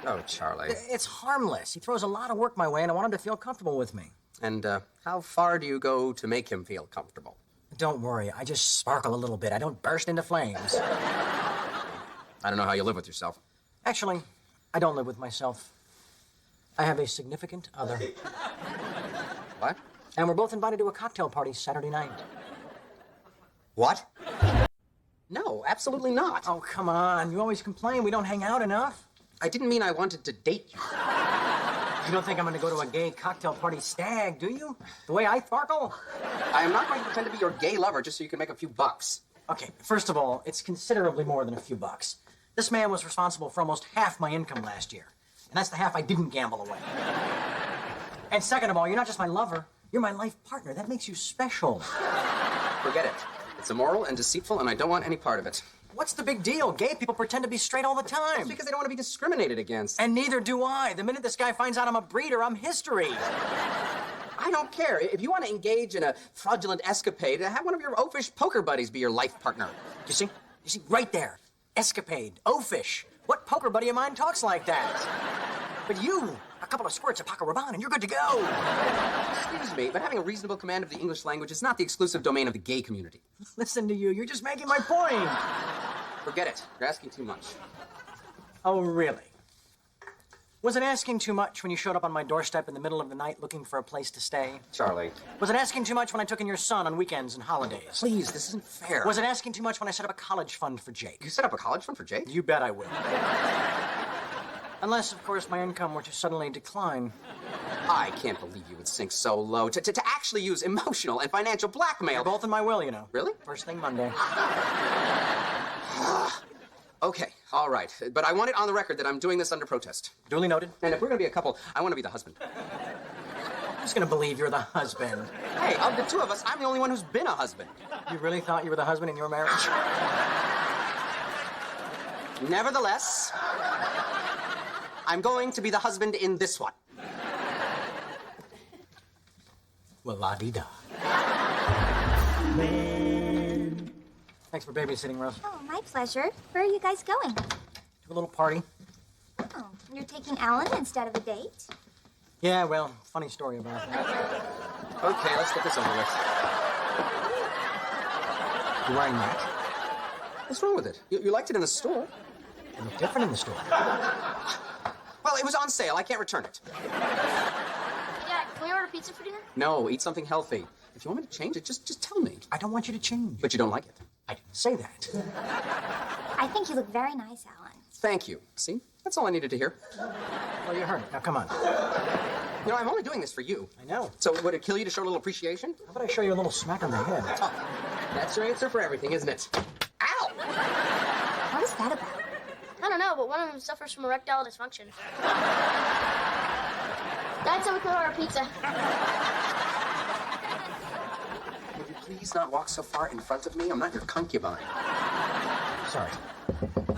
Oh, Charlie. It's harmless. He throws a lot of work my way, and I want him to feel comfortable with me. And how far do you go to make him feel comfortable? Don't worry, I just sparkle a little bit. I don't burst into flames. I don't know how you live with yourself. Actually, I don't live with myself. I have a significant other. What? And we're both invited to a cocktail party Saturday night. What? No, absolutely not. Oh, come on. You always complain we don't hang out enough. I didn't mean I wanted to date you. You don't think I'm going to go to a gay cocktail party stag, do you? The way I sparkle? I am not going to pretend to be your gay lover just so you can make a few bucks. Okay, first of all, it's considerably more than a few bucks. This man was responsible for almost half my income last year. And that's the half I didn't gamble away. And second of all, you're not just my lover, you're my life partner. That makes you special. Forget it. It's immoral and deceitful, and I don't want any part of it. What's the big deal? Gay people pretend to be straight all the time. It's because they don't want to be discriminated against. And neither do I. The minute this guy finds out I'm a breeder, I'm history. I don't care. If you want to engage in a fraudulent escapade, have one of your oafish poker buddies be your life partner. You see? Right there. Escapade. Oafish. What poker buddy of mine talks like that? But you, a couple of squirts of Paco Rabanne, and you're good to go. Excuse me, but having a reasonable command of the English language is not the exclusive domain of the gay community. Listen to you. You're just making my point. Forget it. You're asking too much. Oh, really? Was it asking too much when you showed up on my doorstep in the middle of the night looking for a place to stay? Charlie. Was it asking too much when I took in your son on weekends and holidays? Please, this isn't fair. Was it asking too much when I set up a college fund for Jake? You set up a college fund for Jake? You bet I will. Unless, of course, my income were to suddenly decline. I can't believe you would sink so low to actually use emotional and financial blackmail. They're both in my will, you know. Really? First thing Monday. Okay, all right. But I want it on the record that I'm doing this under protest. Duly noted. And if we're going to be a couple, I want to be the husband. Who's going to believe you're the husband? Hey, of the two of us, I'm the only one who's been a husband. You really thought you were the husband in your marriage? Nevertheless, I'm going to be the husband in this one. Well, la-di-da. Thanks for babysitting, Rose. Oh, my pleasure. Where are you guys going? To a little party. Oh, you're taking Alan instead of a date? Yeah, well, funny story about it. Okay, let's get this over with. You wearing that? What's wrong with it? You liked it in the store. You look different in the store. Well, it was on sale. I can't return it. Dad, can we order pizza for dinner? No, eat something healthy. If you want me to change it, just tell me. I don't want you to change. But you don't like it. I didn't say that. I think you look very nice, Alan. Thank you. See? That's all I needed to hear. Well, you heard it. Now, come on. You know, I'm only doing this for you. I know. So would it kill you to show a little appreciation? How about I show you a little smack on the head? Oh, that's your answer for everything, isn't it? Ow! What is that about? I don't know, but one of them suffers from erectile dysfunction. Dad said we could order pizza. Would you please not walk so far in front of me? I'm not your concubine. Sorry.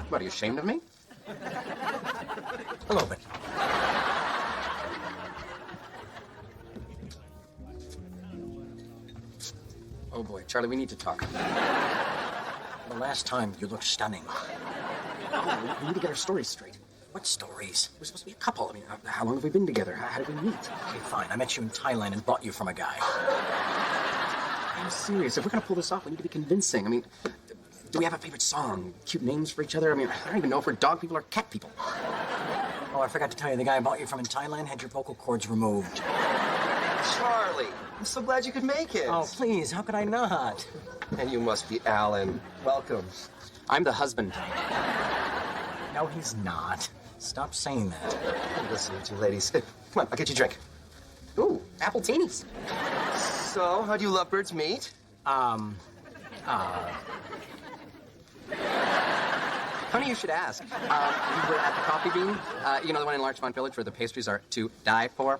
What, are you ashamed of me? A little bit. Oh, boy. Charlie, we need to talk. The last time, you looked stunning. Oh, we need to get our stories straight. What stories? We're supposed to be a couple. I mean, how long have we been together? How did we meet? Okay, fine. I met you in Thailand and bought you from a guy. I'm serious. If we're going to pull this off, we need to be convincing. I mean, do we have a favorite song? Cute names for each other? I mean, I don't even know if we're dog people or cat people. Oh, I forgot to tell you, the guy I bought you from in Thailand had your vocal cords removed. Charlie, I'm so glad you could make it. Oh, please, how could I not? And you must be Alan. Welcome. I'm the husband. No, he's not. Stop saying that. Listen, you two ladies. Come on, I'll get you a drink. Ooh, apple teenies. So, how do you lovebirds meet? Funny you should ask. We were at the Coffee Bean. You know, the one in Larchmont Village where the pastries are to die for.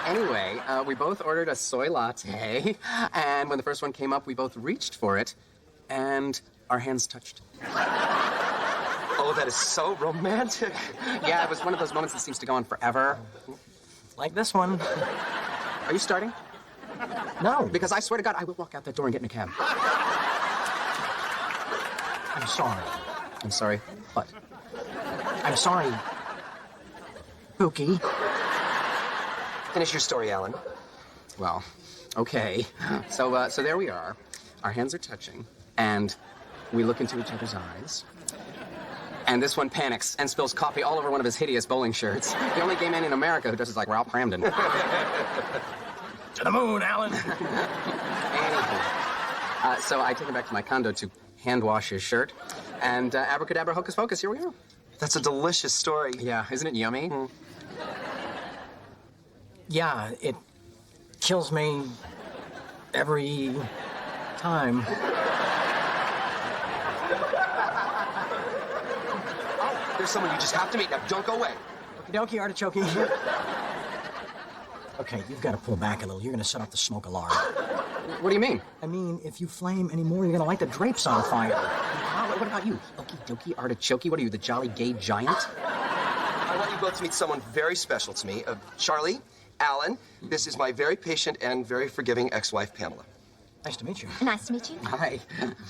Anyway, we both ordered a soy latte, and when the first one came up, we both reached for it, and our hands touched. Oh, that is so romantic. Yeah, it was one of those moments that seems to go on forever. Like this one. Are you starting? No. Because I swear to God, I will walk out that door and get in a cab. I'm sorry. I'm sorry. What? I'm sorry. Pookie. Finish your story, Alan. Well, okay. So there we are. Our hands are touching, and we look into each other's eyes. And this one panics and spills coffee all over one of his hideous bowling shirts. The only gay man in America who dresses like Ralph Cramden. To the moon, Alan. Anywho. So I take him back to my condo to hand wash his shirt. And abracadabra, hocus pocus, here we are. That's a delicious story. Yeah, isn't it yummy? Mm. Yeah, it kills me every time. There's someone you just have to meet. Now, don't go away. Okie dokie, artichoke. Okay, you've got to pull back a little. You're going to set off the smoke alarm. What do you mean? I mean, if you flame anymore, you're going to light the drapes on fire. What about you? Okie dokie, artichoke. What are you, the jolly gay giant? I want you both to meet someone very special to me. Charlie, Alan, this is my very patient and very forgiving ex-wife, Pamela. Nice to meet you. Nice to meet you. Hi.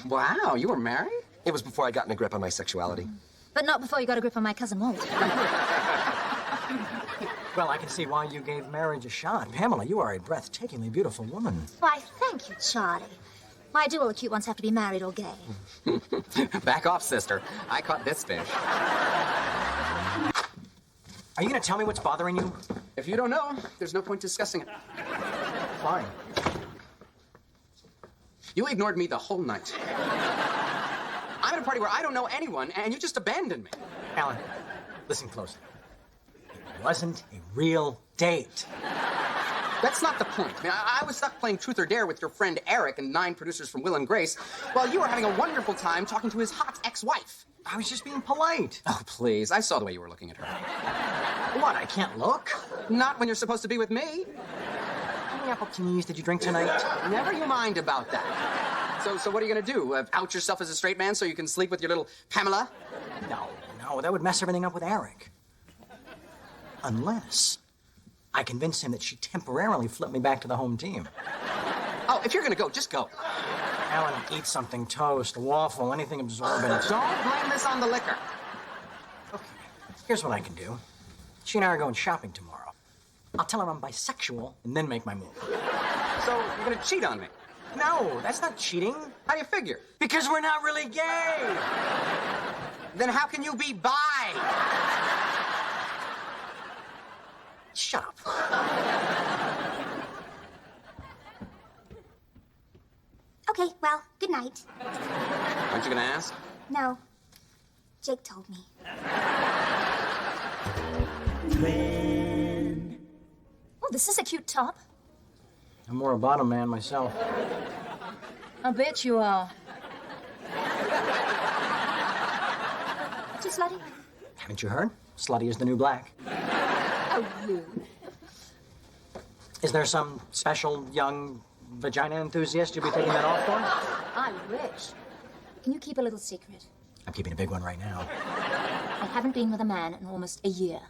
Wow, you were married? It was before I got in a grip on my sexuality. But not before you got a grip on my cousin Walt. Well, I can see why you gave marriage a shot. Pamela, you are a breathtakingly beautiful woman. Why, thank you, Charlie. Why do all the cute ones have to be married or gay? Back off, sister. I caught this fish. Are you going to tell me what's bothering you? If you don't know, there's no point discussing it. Fine. You ignored me the whole night. I'm at a party where I don't know anyone, and you just abandoned me. Alan, listen closely. It wasn't a real date. That's not the point. I mean, I was stuck playing Truth or Dare with your friend Eric and 9 producers from Will and Grace, while you were having a wonderful time talking to his hot ex-wife. I was just being polite. Oh, please. I saw the way you were looking at her. What, I can't look? Not when you're supposed to be with me. How many apple teas did you drink tonight? Never you mind about that. So what are you going to do? Out yourself as a straight man so you can sleep with your little Pamela? No, that would mess everything up with Eric. Unless I convince him that she temporarily flipped me back to the home team. Oh, if you're going to go, just go. Alan, eat something, toast, a waffle, anything absorbent. Don't blame this on the liquor. Okay, here's what I can do. She and I are going shopping tomorrow. I'll tell her I'm bisexual and then make my move. So you're going to cheat on me? No, that's not cheating. How do you figure? Because we're not really gay. Then how can you be bi? Shut up. Okay, well, good night. Aren't you going to ask? No. Jake told me. Oh, this is a cute top. I'm more a bottom man myself. I bet you are. Too slutty? Haven't you heard? Slutty is the new black. Oh, rude. Is there some special young vagina enthusiast you'll be taking that off for? I wish. Can you keep a little secret? I'm keeping a big one right now. I haven't been with a man in almost a year.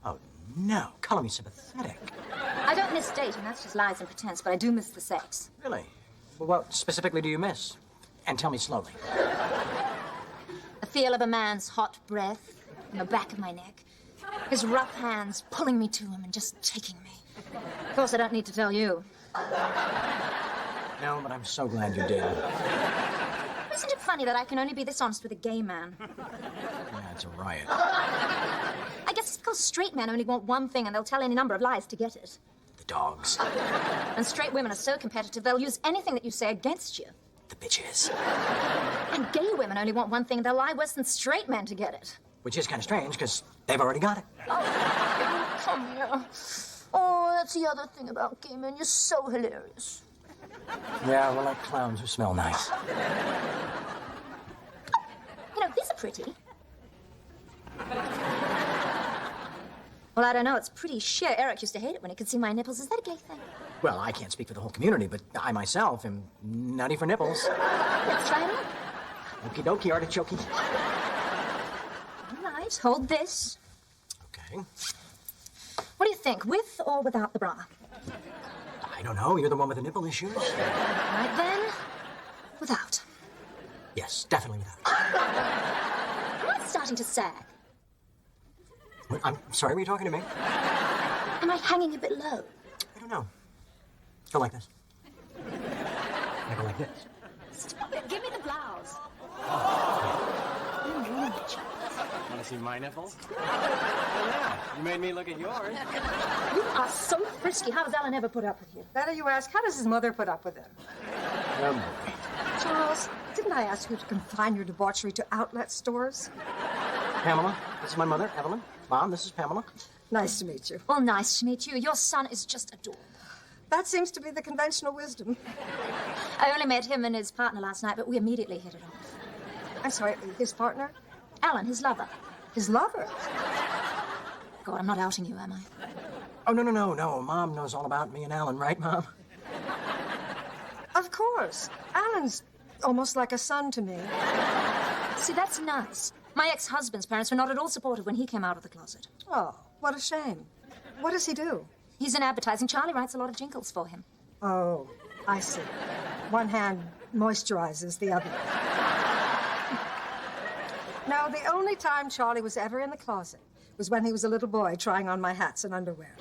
Oh, no. Color me sympathetic. I don't miss dating, that's just lies and pretense, but I do miss the sex. Really? Well, what specifically do you miss? And tell me slowly. The feel of a man's hot breath in the back of my neck. His rough hands pulling me to him and just taking me. Of course, I don't need to tell you. No, but I'm so glad you did. Isn't it funny that I can only be this honest with a gay man? Yeah, it's a riot. I guess it's because straight men only want one thing and they'll tell any number of lies to get it. The dogs. And straight women are so competitive, they'll use anything that you say against you. The bitches. And gay women only want one thing, they'll lie worse than straight men to get it. Which is kind of strange, because they've already got it. Oh, come here. Oh, that's the other thing about gay men. You're so hilarious. Yeah, we're like clowns who smell nice. You know, these are pretty. Well, I don't know. It's pretty shit. Eric used to hate it when he could see my nipples. Is that a gay thing? Well, I can't speak for the whole community, but I myself am nutty for nipples. Let's try it out. Okie dokie, artichoke. All right, hold this. Okay. What do you think, with or without the bra? I don't know. You're the one with the nipple issues. All right, then. Without. Yes, definitely without. Am I starting to sag? What? I'm sorry, were you talking to me? Am I hanging a bit low? I don't know. Go like this. I go like this. Stop it. Give me the blouse. Want to see my nipples? Oh, yeah. You made me look at yours. You are so frisky. How does Alan ever put up with you? Better you ask, how does his mother put up with him? Charles, didn't I ask you to confine your debauchery to outlet stores? Pamela, this is my mother, Evelyn. Mom, this is Pamela. Nice to meet you. Well, nice to meet you. Your son is just adorable. That seems to be the conventional wisdom. I only met him and his partner last night, but we immediately hit it off. I'm sorry, his partner? Alan, his lover. His lover? God, I'm not outing you, am I? Oh, no. Mom knows all about me and Alan, right, Mom? Of course. Alan's almost like a son to me. See, that's nice. My ex-husband's parents were not at all supportive when he came out of the closet. Oh, what a shame. What does he do? He's in advertising. Charlie writes a lot of jingles for him. Oh, I see. One hand moisturizes the other. No, the only time Charlie was ever in the closet was when he was a little boy trying on my hats and underwear,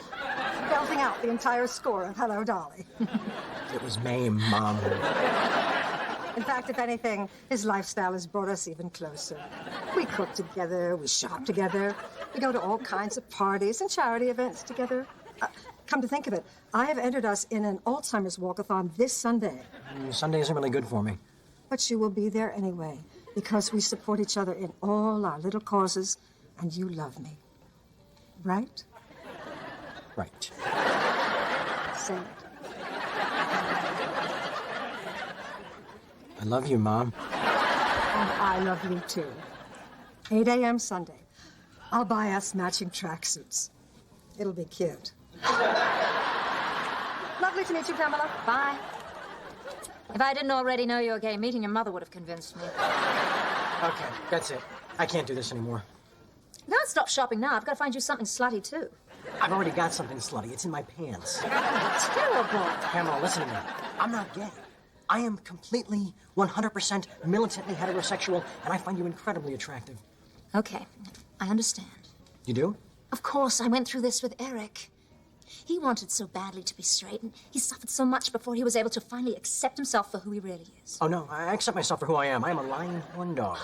belting out the entire score of Hello, Dolly. It was Mame, Mom. In fact, if anything, his lifestyle has brought us even closer. We cook together, we shop together, we go to all kinds of parties and charity events together. Come to think of it, I have entered us in an Alzheimer's walkathon this Sunday. Sunday isn't really good for me. But you will be there anyway, because we support each other in all our little causes, and you love me. Right? Right. Say it. I love you, Mom. And I love you, too. 8 a.m. Sunday. I'll buy us matching tracksuits. It'll be cute. Lovely to meet you, Pamela. Bye. If I didn't already know you were gay, meeting your mother would have convinced me. Okay, that's it. I can't do this anymore. You can't stop shopping now. I've got to find you something slutty, too. I've already got something slutty. It's in my pants. Terrible. Pamela, listen to me. I'm not gay. I am completely, 100% militantly heterosexual, and I find you incredibly attractive. Okay, I understand. You do? Of course, I went through this with Eric. He wanted so badly to be straight, and he suffered so much before he was able to finally accept himself for who he really is. Oh, no, I accept myself for who I am. I am a lying horn dog.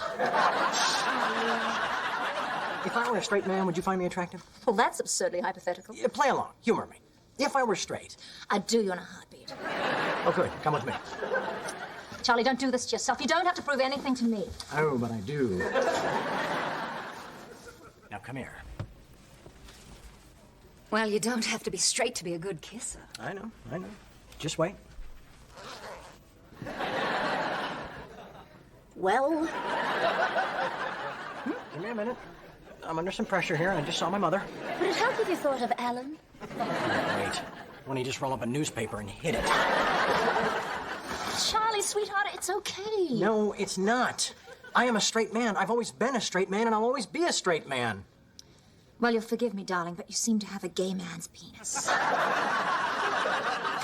If I were a straight man, would you find me attractive? Well, that's absurdly hypothetical. Yeah, play along. Humor me. If I were straight. I'd do you in a heartbeat. Oh, good. Come with me. Charlie, don't do this to yourself. You don't have to prove anything to me. Oh, but I do. Now, come here. Well, you don't have to be straight to be a good kisser. I know. Just wait. Well? Give me a minute. I'm under some pressure here. I just saw my mother. Would it help if you thought of Alan? Wait. When he just roll up a newspaper and hit it. Charlie, sweetheart, it's okay. No, it's not. I am a straight man. I've always been a straight man, and I'll always be a straight man. Well, you'll forgive me, darling, but you seem to have a gay man's penis. Come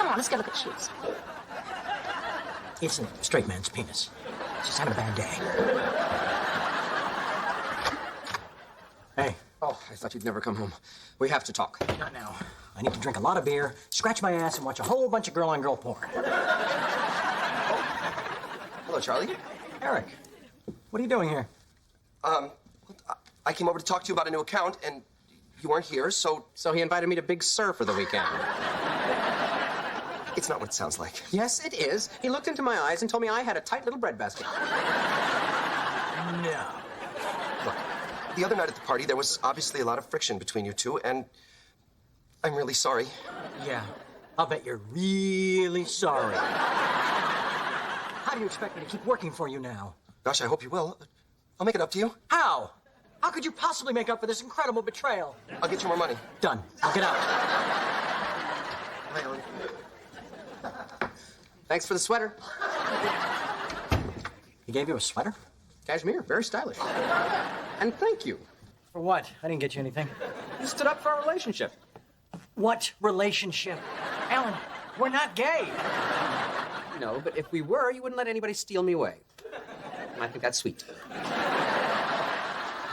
on, let's go look at shoes. It's a straight man's penis. Just had a bad day. Hey. Oh, I thought you'd never come home. We have to talk. Not now. I need to drink a lot of beer, scratch my ass, and watch a whole bunch of girl-on-girl porn. Hello, Charlie. Eric, what are you doing here? I came over to talk to you about a new account, and you weren't here, so he invited me to Big Sur for the weekend. It's not what it sounds like. Yes, it is. He looked into my eyes and told me I had a tight little breadbasket. No. Look, the other night at the party, there was obviously a lot of friction between you two, and I'm really sorry. Yeah, I'll bet you're really sorry. How do you expect me to keep working for you now? Gosh, I hope you will. I'll make it up to you. How? How could you possibly make up for this incredible betrayal? I'll get you more money. Done. I'll get out. Bye, Ellen. Thanks for the sweater. He gave you a sweater? Cashmere, very stylish. And thank you. For what? I didn't get you anything. You stood up for our relationship. What relationship? Ellen, we're not gay. No, but if we were, you wouldn't let anybody steal me away. And I think that's sweet.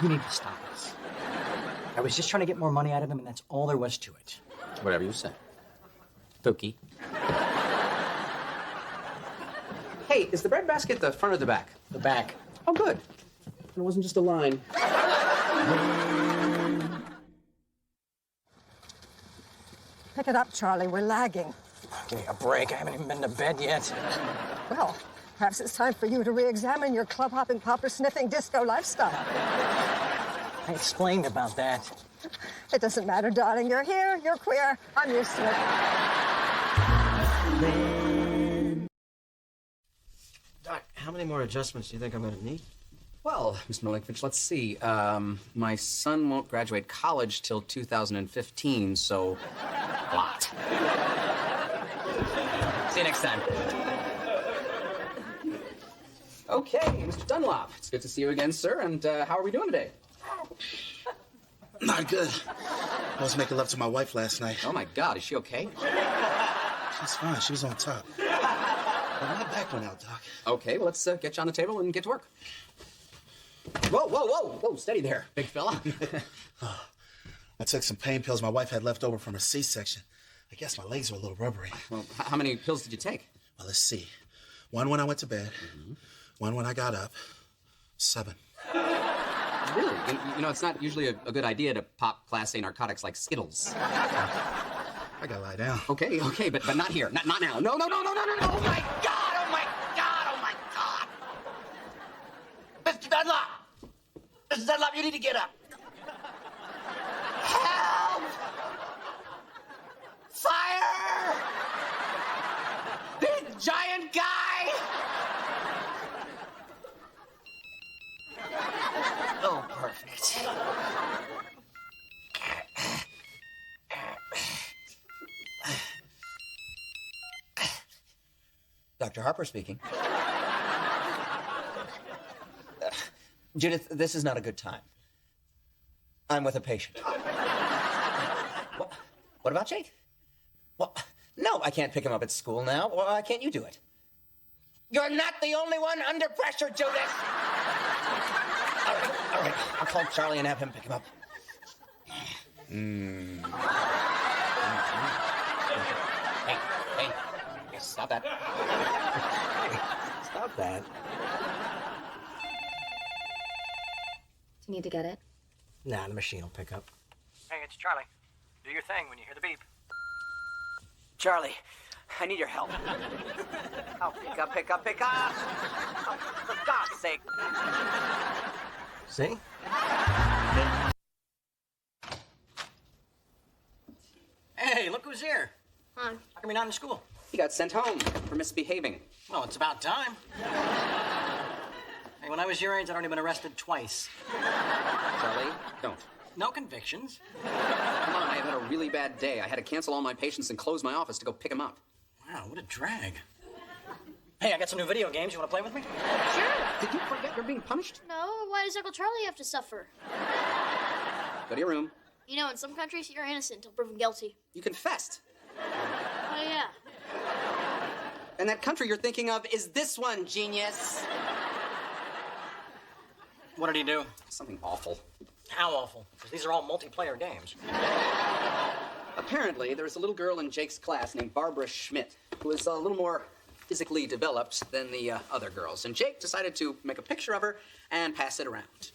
You need to stop this. I was just trying to get more money out of him, and that's all there was to it. Whatever you say. Pookie. Hey, is the breadbasket the front or the back? The back. Oh, good. It wasn't just a line. Pick it up, Charlie. We're lagging. Give me a break. I haven't even been to bed yet. Well, perhaps it's time for you to re-examine your club-hopping, popper-sniffing disco lifestyle. I explained about that. It doesn't matter, darling. You're here, you're queer. I'm used to it. Doc, how many more adjustments do you think I'm going to need? Well, Mr. Milinkovich, let's see. My son won't graduate college till 2015, so a lot. See you next time. Okay, Mr. Dunlop. It's good to see you again, sir. And how are we doing today? Not good. I was making love to my wife last night. Oh, my God. Is she okay? She's fine. She was on top. But my back went out, Doc. Okay, well, let's get you on the table and get to work. Whoa, whoa, whoa. Whoa, steady there, big fella. I took some pain pills my wife had left over from her C-section. I guess my legs were a little rubbery. Well, how many pills did you take? Well, let's see. One when I went to bed. One when I got up. 7. Really? You know, it's not usually a good idea to pop Class A narcotics like Skittles. I gotta lie down. Okay, but not here. Not now. No. Oh, my God! Oh, my God! Oh, my God! Mr. Dunlop! Mr. Dunlop, you need to get up. Help! Fire! Big giant guy! Oh, perfect. Dr. Harper speaking. Judith, this is not a good time. I'm with a patient. What about Jake? Well, no, I can't pick him up at school now. Why can't you do it? You're not the only one under pressure, Judith! All right. I'll call Charlie and have him pick him up. Hey, stop that. Stop that. Do you need to get it? Nah, the machine will pick up. Hey, it's Charlie. Do your thing when you hear the beep. Charlie, I need your help. Oh, pick up. Oh, for God's sake. See? Hey, look who's here. Hi. How come you're not in school? He got sent home for misbehaving. Well, it's about time. Hey, when I was your age, I'd already been arrested twice. Charlie, don't. No convictions. Come on, I had a really bad day. I had to cancel all my patients and close my office to go pick him up. Wow, what a drag. Hey, I got some new video games. You want to play with me? Sure. Did you forget you're being punished? No, why does Uncle Charlie have to suffer? Go to your room. You know, in some countries, you're innocent until proven guilty. You confessed. Oh, yeah. And that country you're thinking of is this one, genius. What did he do? Something awful. How awful? Because these are all multiplayer games. Apparently, there's a little girl in Jake's class named Barbara Schmidt who is a little more physically developed than the other girls. And Jake decided to make a picture of her and pass it around.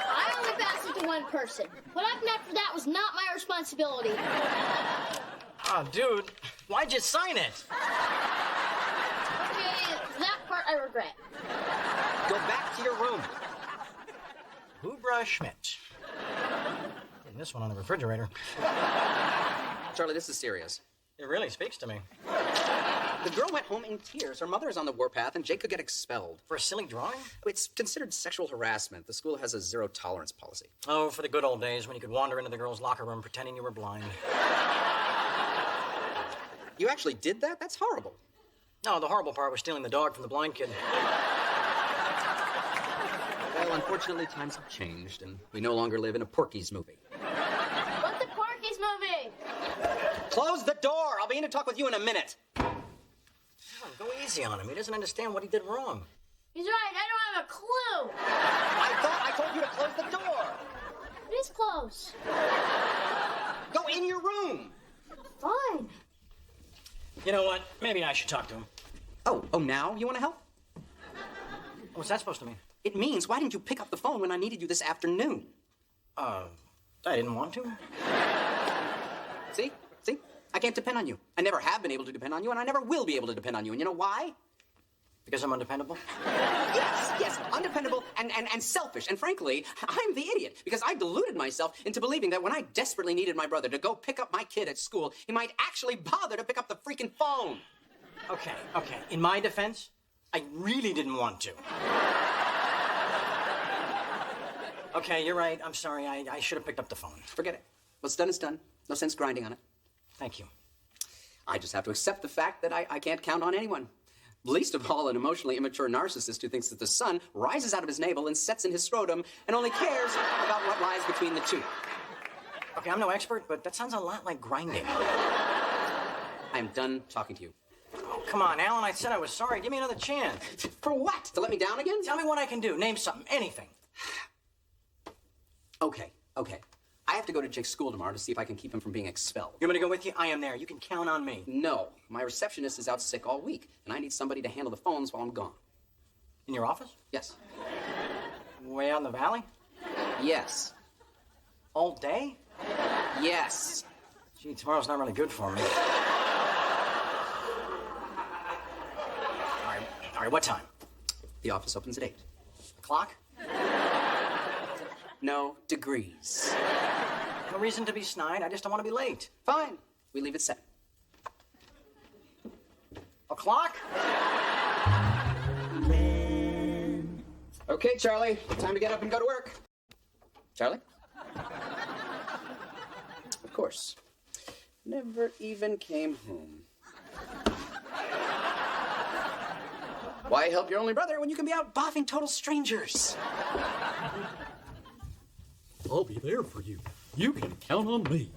I only passed it to one person. What happened after that was not my responsibility. Oh, dude, why'd you sign it? Okay, that part I regret. Go back to your room. Barbara Schmidt. Getting this one on the refrigerator. Charlie, this is serious. It really speaks to me. The girl went home in tears. Her mother is on the warpath, and Jake could get expelled. For a silly drawing? It's considered sexual harassment. The school has a zero-tolerance policy. Oh, for the good old days when you could wander into the girls' locker room pretending you were blind. You actually did that? That's horrible. No, the horrible part was stealing the dog from the blind kid. Well, unfortunately, times have changed, and we no longer live in a Porky's movie. What's a Porky's movie? Close the door! I'll be in to talk with you in a minute. Go easy on him. He doesn't understand what he did wrong. He's right, I don't have a clue. I thought I told you to close the door. It is closed. Go in your room. Fine. You know what? Maybe I should talk to him. Oh, now you want to help? What's that supposed to mean? It means, why didn't you pick up the phone when I needed you this afternoon? I didn't want to. See? I can't depend on you. I never have been able to depend on you, and I never will be able to depend on you. And you know why? Because I'm undependable? Yes, undependable and selfish. And frankly, I'm the idiot, because I deluded myself into believing that when I desperately needed my brother to go pick up my kid at school, he might actually bother to pick up the freaking phone. Okay. In my defense, I really didn't want to. Okay, you're right. I'm sorry. I should have picked up the phone. Forget it. What's done is done. No sense grinding on it. Thank you. I just have to accept the fact that I can't count on anyone. Least of all, an emotionally immature narcissist who thinks that the sun rises out of his navel and sets in his scrotum and only cares about what lies between the two. Okay, I'm no expert, but that sounds a lot like grinding. I am done talking to you. Oh, come on, Alan. I said I was sorry. Give me another chance. For what? To let me down again? Tell me what I can do. Name something. Anything. Okay. I have to go to Jake's school tomorrow to see if I can keep him from being expelled. You want me to go with you? I am there. You can count on me. No. My receptionist is out sick all week, and I need somebody to handle the phones while I'm gone. In your office? Yes. Way out in the valley? Yes. All day? Yes. Gee, tomorrow's not really good for me. All right, what time? The office opens at 8. O'clock? No degrees. No reason to be snide. I just don't want to be late. Fine. We leave at 7. O'clock? Okay, Charlie. Time to get up and go to work. Charlie? Of course. Never even came home. Why help your only brother when you can be out boffing total strangers? I'll be there for you. You can count on me.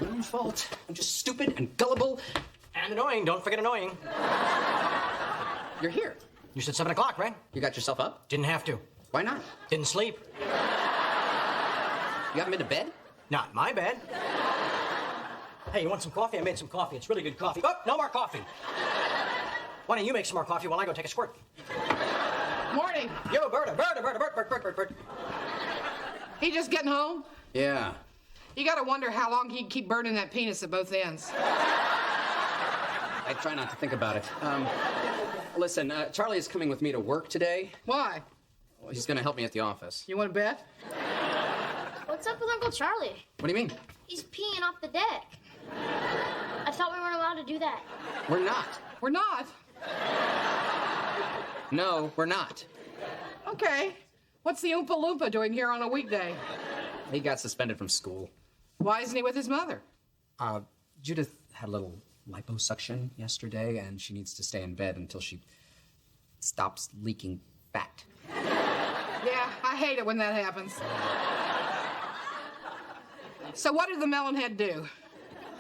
My own fault. I'm just stupid and gullible. And annoying. Don't forget annoying. You're here. You said 7 o'clock, right? You got yourself up? Didn't have to. Why not? Didn't sleep. You haven't been to bed? Not my bed. Hey, you want some coffee? I made some coffee. It's really good coffee. Oh, no more coffee. Why don't you make some more coffee while I go take a squirt? Morning. Yo, Bert. He just getting home? Yeah. You gotta wonder how long he'd keep burning that penis at both ends. I try not to think about it. Listen, Charlie is coming with me to work today. Why? Well, he's going to help me at the office. You want to bet? What's up with Uncle Charlie? What do you mean? He's peeing off the deck. I thought we weren't allowed to do that. We're not. We're not? No, we're not. Okay. What's the Oompa Loompa doing here on a weekday? He got suspended from school. Why isn't he with his mother? Judith had a little liposuction yesterday, and she needs to stay in bed until she stops leaking fat. Yeah, I hate it when that happens. So what did the melonhead do?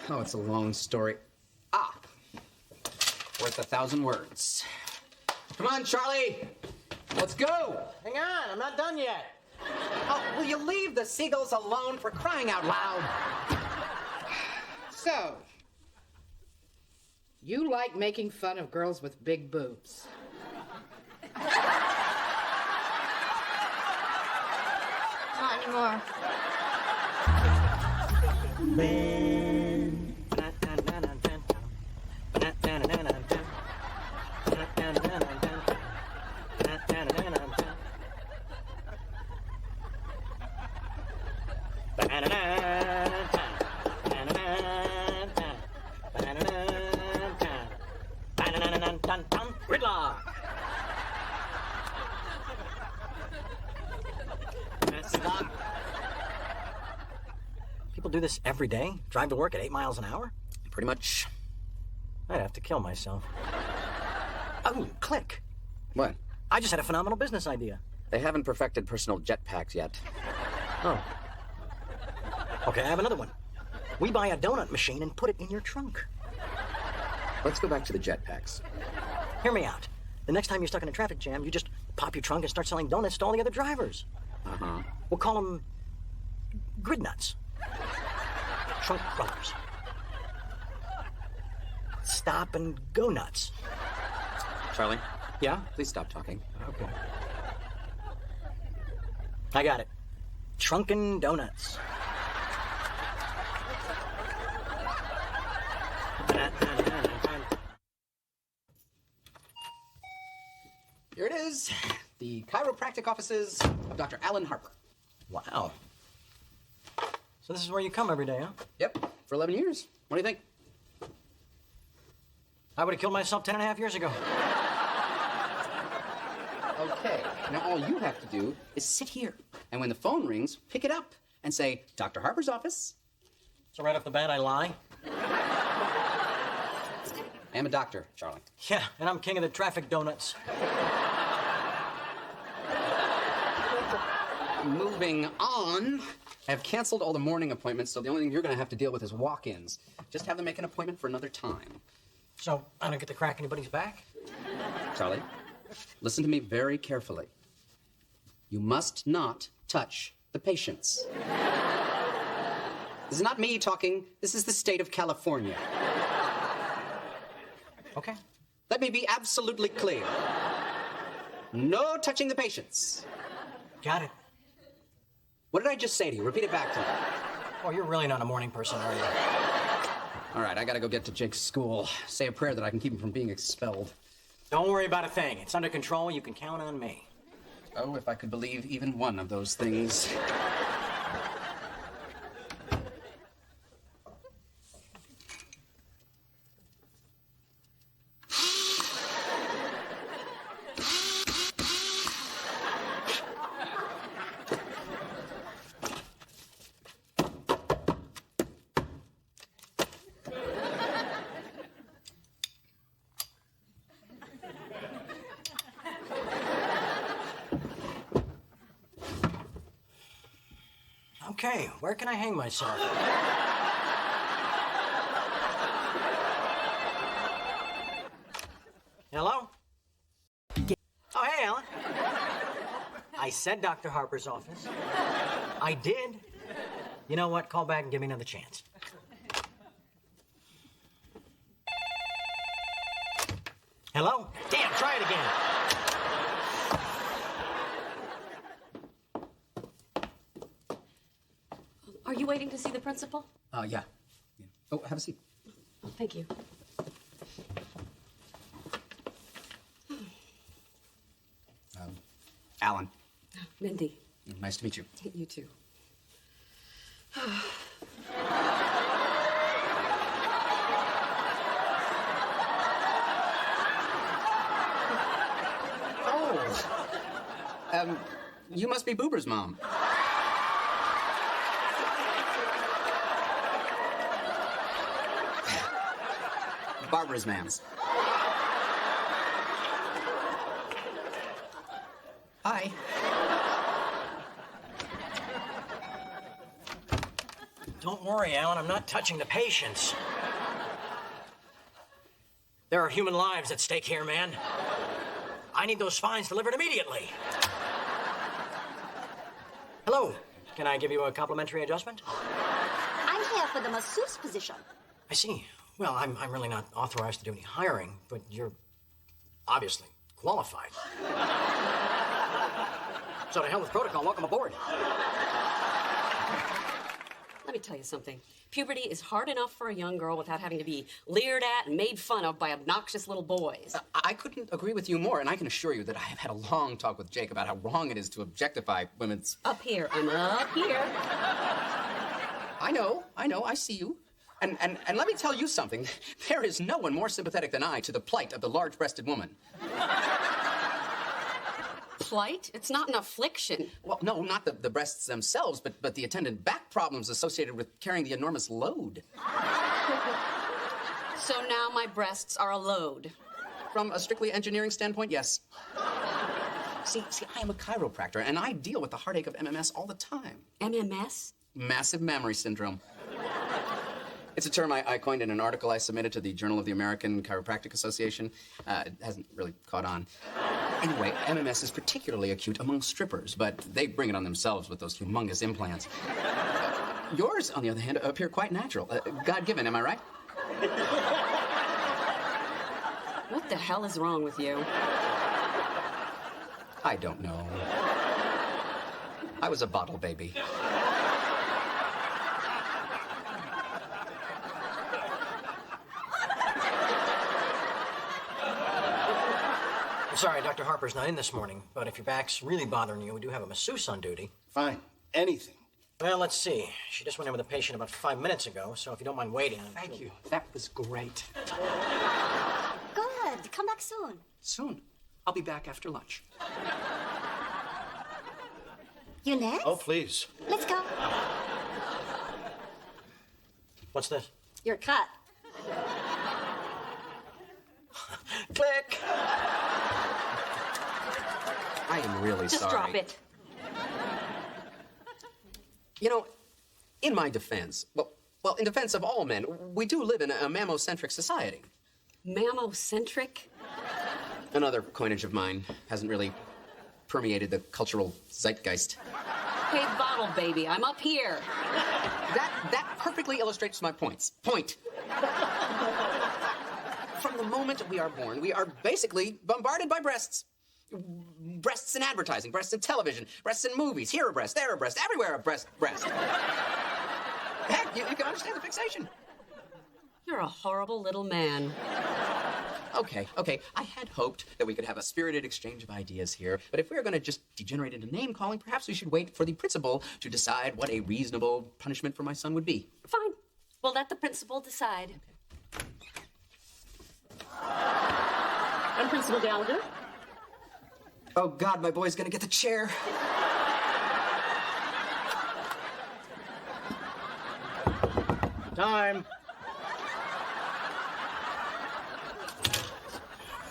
Oh, it's a long story. Worth 1,000 words. Come on, Charlie. Let's go. Hang on, I'm not done yet. Oh, will you leave the seagulls alone, for crying out loud? So, you like making fun of girls with big boobs. Not anymore. Man. Gridlock. Stop. People do this every day? Drive to work at 8 miles an hour? Pretty much. I'd have to kill myself. Oh, click. What? I just had a phenomenal business idea. They haven't perfected personal jetpacks yet. Oh. Okay, I have another one. We buy a donut machine and put it in your trunk. Let's go back to the jetpacks. Hear me out. The next time you're stuck in a traffic jam, you just pop your trunk and start selling donuts to all the other drivers. Uh-huh. We'll call them grid nuts. Trunk brothers. Stop and go nuts. Charlie? Yeah? Please stop talking. Okay. I got it. Trunkin' donuts. Here it is. The chiropractic offices of Dr. Alan Harper. Wow. So this is where you come every day, huh? Yep, for 11 years. What do you think? I would have killed myself 10 and a half years ago. Okay, now all you have to do is sit here. And when the phone rings, pick it up and say, Dr. Harper's office. So right off the bat, I lie? I am a doctor, Charlie. Yeah, and I'm king of the traffic donuts. Moving on. I have canceled all the morning appointments, so the only thing you're going to have to deal with is walk-ins. Just have them make an appointment for another time. So I don't get to crack anybody's back? Charlie, listen to me very carefully. You must not touch the patients. This is not me talking. This is the state of California. Okay. Let me be absolutely clear. No touching the patients. Got it. What did I just say to you? Repeat it back to me. Oh, you're really not a morning person, are you? All right, I gotta go get to Jake's school. Say a prayer that I can keep him from being expelled. Don't worry about a thing. It's under control. You can count on me. Oh, if I could believe even one of those things. Okay, where can I hang myself? Hello? Oh, hey, Alan. I said Dr. Harper's office. I did. You know what? Call back and give me another chance. Hello? Damn, try it again. Are you waiting to see the principal? Yeah. Oh, have a seat. Thank you. Alan. Mindy. Nice to meet you. You too. Oh. You must be Boober's mom. Barbara's mams. Hi. Don't worry, Alan. I'm not touching the patients. There are human lives at stake here, man. I need those fines delivered immediately. Hello. Can I give you a complimentary adjustment? I'm here for the masseuse position. I see. Well, I'm really not authorized to do any hiring, but you're obviously qualified. So to hell with protocol. Welcome aboard. Let me tell you something. Puberty is hard enough for a young girl without having to be leered at and made fun of by obnoxious little boys. I couldn't agree with you more, and I can assure you that I have had a long talk with Jake about how wrong it is to objectify women's... Up here. I'm up here. I know, I see you. And let me tell you something. There is no one more sympathetic than I to the plight of the large-breasted woman. Plight? It's not an affliction. Well, no, not the breasts themselves, but the attendant back problems associated with carrying the enormous load. So now my breasts are a load. From a strictly engineering standpoint, yes. See, I am a chiropractor, and I deal with the heartache of MMS all the time. MMS? Massive mammary syndrome. It's a term I coined in an article I submitted to the Journal of the American Chiropractic Association. It hasn't really caught on. Anyway, MMS is particularly acute among strippers, but they bring it on themselves with those humongous implants. Yours, on the other hand, appear quite natural. God-given, am I right? What the hell is wrong with you? I don't know. I was a bottle baby. I'm sorry, Dr. Harper's not in this morning, but if your back's really bothering you, we do have a masseuse on duty. Fine. Anything. Well, let's see. She just went in with a patient about 5 minutes ago, so if you don't mind waiting... Thank you. That was great. Good. Come back soon. Soon. I'll be back after lunch. You next? Oh, please. Let's go. What's this? Your cut. Click. I am really Just sorry. drop it. You know, in my defense, well, in defense of all men, we do live in a mammocentric society. Mammocentric? Another coinage of mine hasn't really permeated the cultural zeitgeist. Hey, bottle baby, I'm up here. That perfectly illustrates my points. Point. From the moment we are born, we are basically bombarded by breasts. Breasts in advertising, breasts in television, breasts in movies. Here a breast, there a breast, everywhere a breast. Heck, you can understand the fixation. You're a horrible little man. Okay. I had hoped that we could have a spirited exchange of ideas here, but if we're going to just degenerate into name-calling, perhaps we should wait for the principal to decide what a reasonable punishment for my son would be. Fine. We'll let the principal decide. I'm Principal Gallagher. Oh, God, my boy's going to get the chair. Time.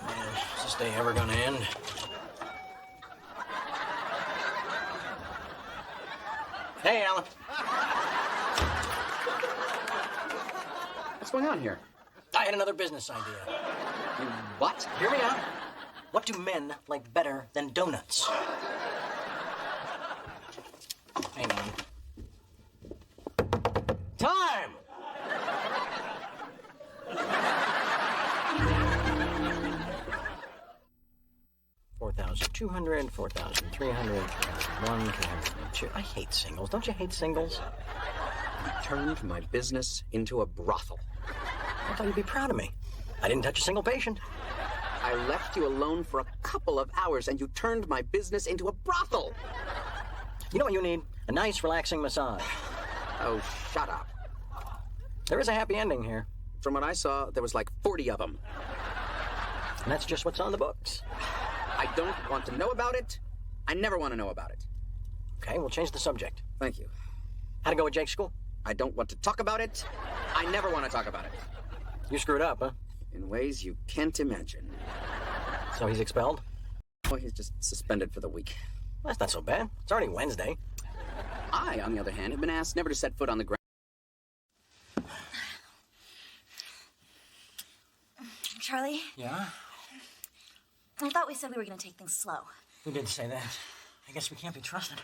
Man, is this day ever gonna end? Hey, Alan. What's going on here? I had another business idea. What? Hear me out. What do men like better than donuts? Hang on. Time! $4,200, $4,300, one, two. I hate singles. Don't you hate singles? You turned my business into a brothel. I thought you'd be proud of me. I didn't touch a single patient. I left you alone for a couple of hours, and you turned my business into a brothel. You know what you need? A nice, relaxing massage. Oh, shut up. There is a happy ending here. From what I saw, there was like 40 of them. And that's just what's on the books. I don't want to know about it. I never want to know about it. Okay, we'll change the subject. Thank you. How'd it go at Jake's school? I don't want to talk about it. I never want to talk about it. You screwed up, huh? In ways you can't imagine. So he's expelled? Well, he's just suspended for the week. Well, that's not so bad. It's already Wednesday. I, on the other hand, have been asked never to set foot on the ground. Charlie, Yeah? I thought we said we were going to take things slow. We did say that. I guess we can't be trusted.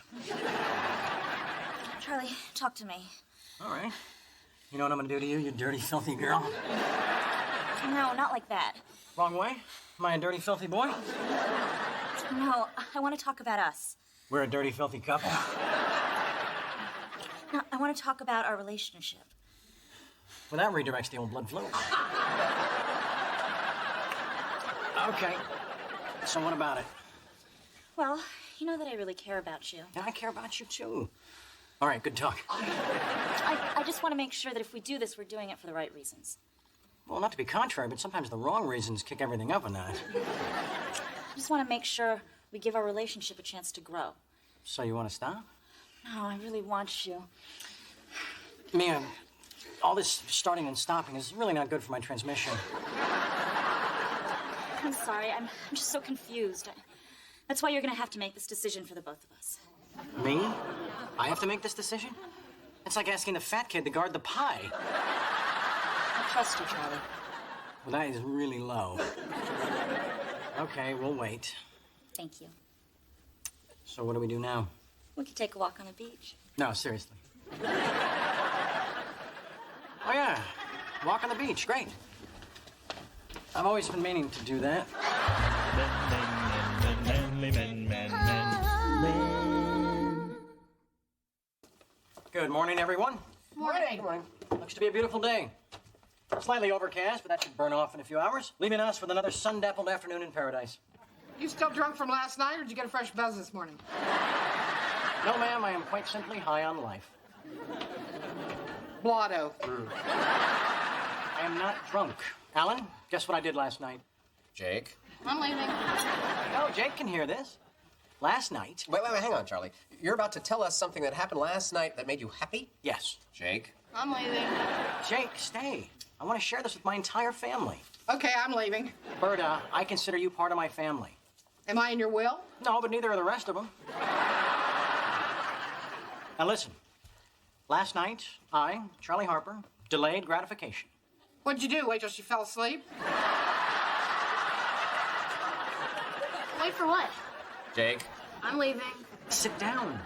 Charlie, talk to me. All right. You know what I'm gonna do to you, you dirty, filthy girl? No, not like that. Wrong way? Am I a dirty, filthy boy? No, I want to talk about us. We're a dirty, filthy couple. No, I want to talk about our relationship. Well, that redirects the old blood flow. Okay. So what about it? Well, you know that I really care about you. And I care about you, too. All right, good talk. I just want to make sure that if we do this, we're doing it for the right reasons. Well, not to be contrary, but sometimes the wrong reasons kick everything up a notch. I just want to make sure we give our relationship a chance to grow. So you want to stop? No, I really want you. Mia, all this starting and stopping is really not good for my transmission. I'm sorry. I'm just so confused. That's why you're going to have to make this decision for the both of us. Me? I have to make this decision? It's like asking the fat kid to guard the pie. I trust you, Charlie. Well, that is really low. Okay, we'll wait. Thank you. So what do we do now? We could take a walk on the beach. No, seriously. Oh, yeah. Walk on the beach. Great. I've always been meaning to do that. Good morning, everyone. Morning. Looks to be a beautiful day. Slightly overcast, but that should burn off in a few hours, leaving us with another sun-dappled afternoon in paradise. You still drunk from last night, or did you get a fresh buzz this morning? No, ma'am, I am quite simply high on life. Blotto. I am not drunk. Alan, guess what I did last night? Jake? I'm leaving. No, Jake can hear this. Last night... Wait, hang on, Charlie. You're about to tell us something that happened last night that made you happy? Yes. Jake? I'm leaving. Jake, stay. I want to share this with my entire family. Okay, I'm leaving. Berta, I consider you part of my family. Am I in your will? No, but neither are the rest of them. Now listen. Last night, I, Charlie Harper, delayed gratification. What'd you do? Wait till she fell asleep? Wait for what? Jake. I'm leaving. Sit down.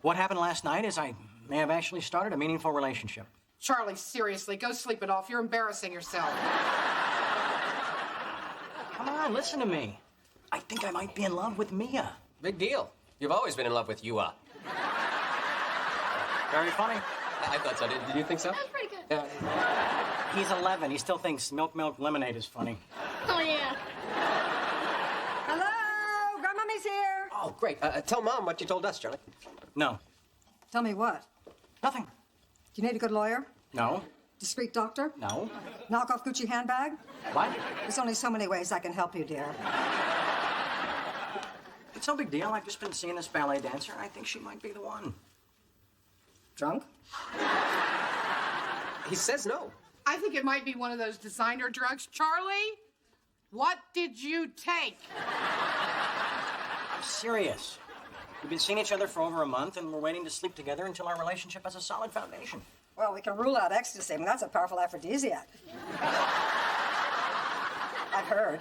What happened last night is I may have actually started a meaningful relationship. Charlie, seriously, go sleep it off. You're embarrassing yourself. Come on, listen to me. I think I might be in love with Mia. Big deal. You've always been in love with Yua. Very funny. I thought so. Did you think so? That's pretty good. Yeah. He's 11. He still thinks milk lemonade is funny. Oh, yeah. Hello, Grandmommy's here. Oh, great. Tell Mom what you told us, Charlie. No. Tell me what? Nothing. Do you need a good lawyer? No. Discreet doctor? No. Knockoff Gucci handbag? What? There's only so many ways I can help you, dear. It's no big deal. I've just been seeing this ballet dancer, and I think she might be the one. Drunk? He says no. I think it might be one of those designer drugs. Charlie, what did you take? I'm serious. We've been seeing each other for over a month, and we're waiting to sleep together until our relationship has a solid foundation. Well, we can rule out ecstasy. I mean, that's a powerful aphrodisiac. I've heard.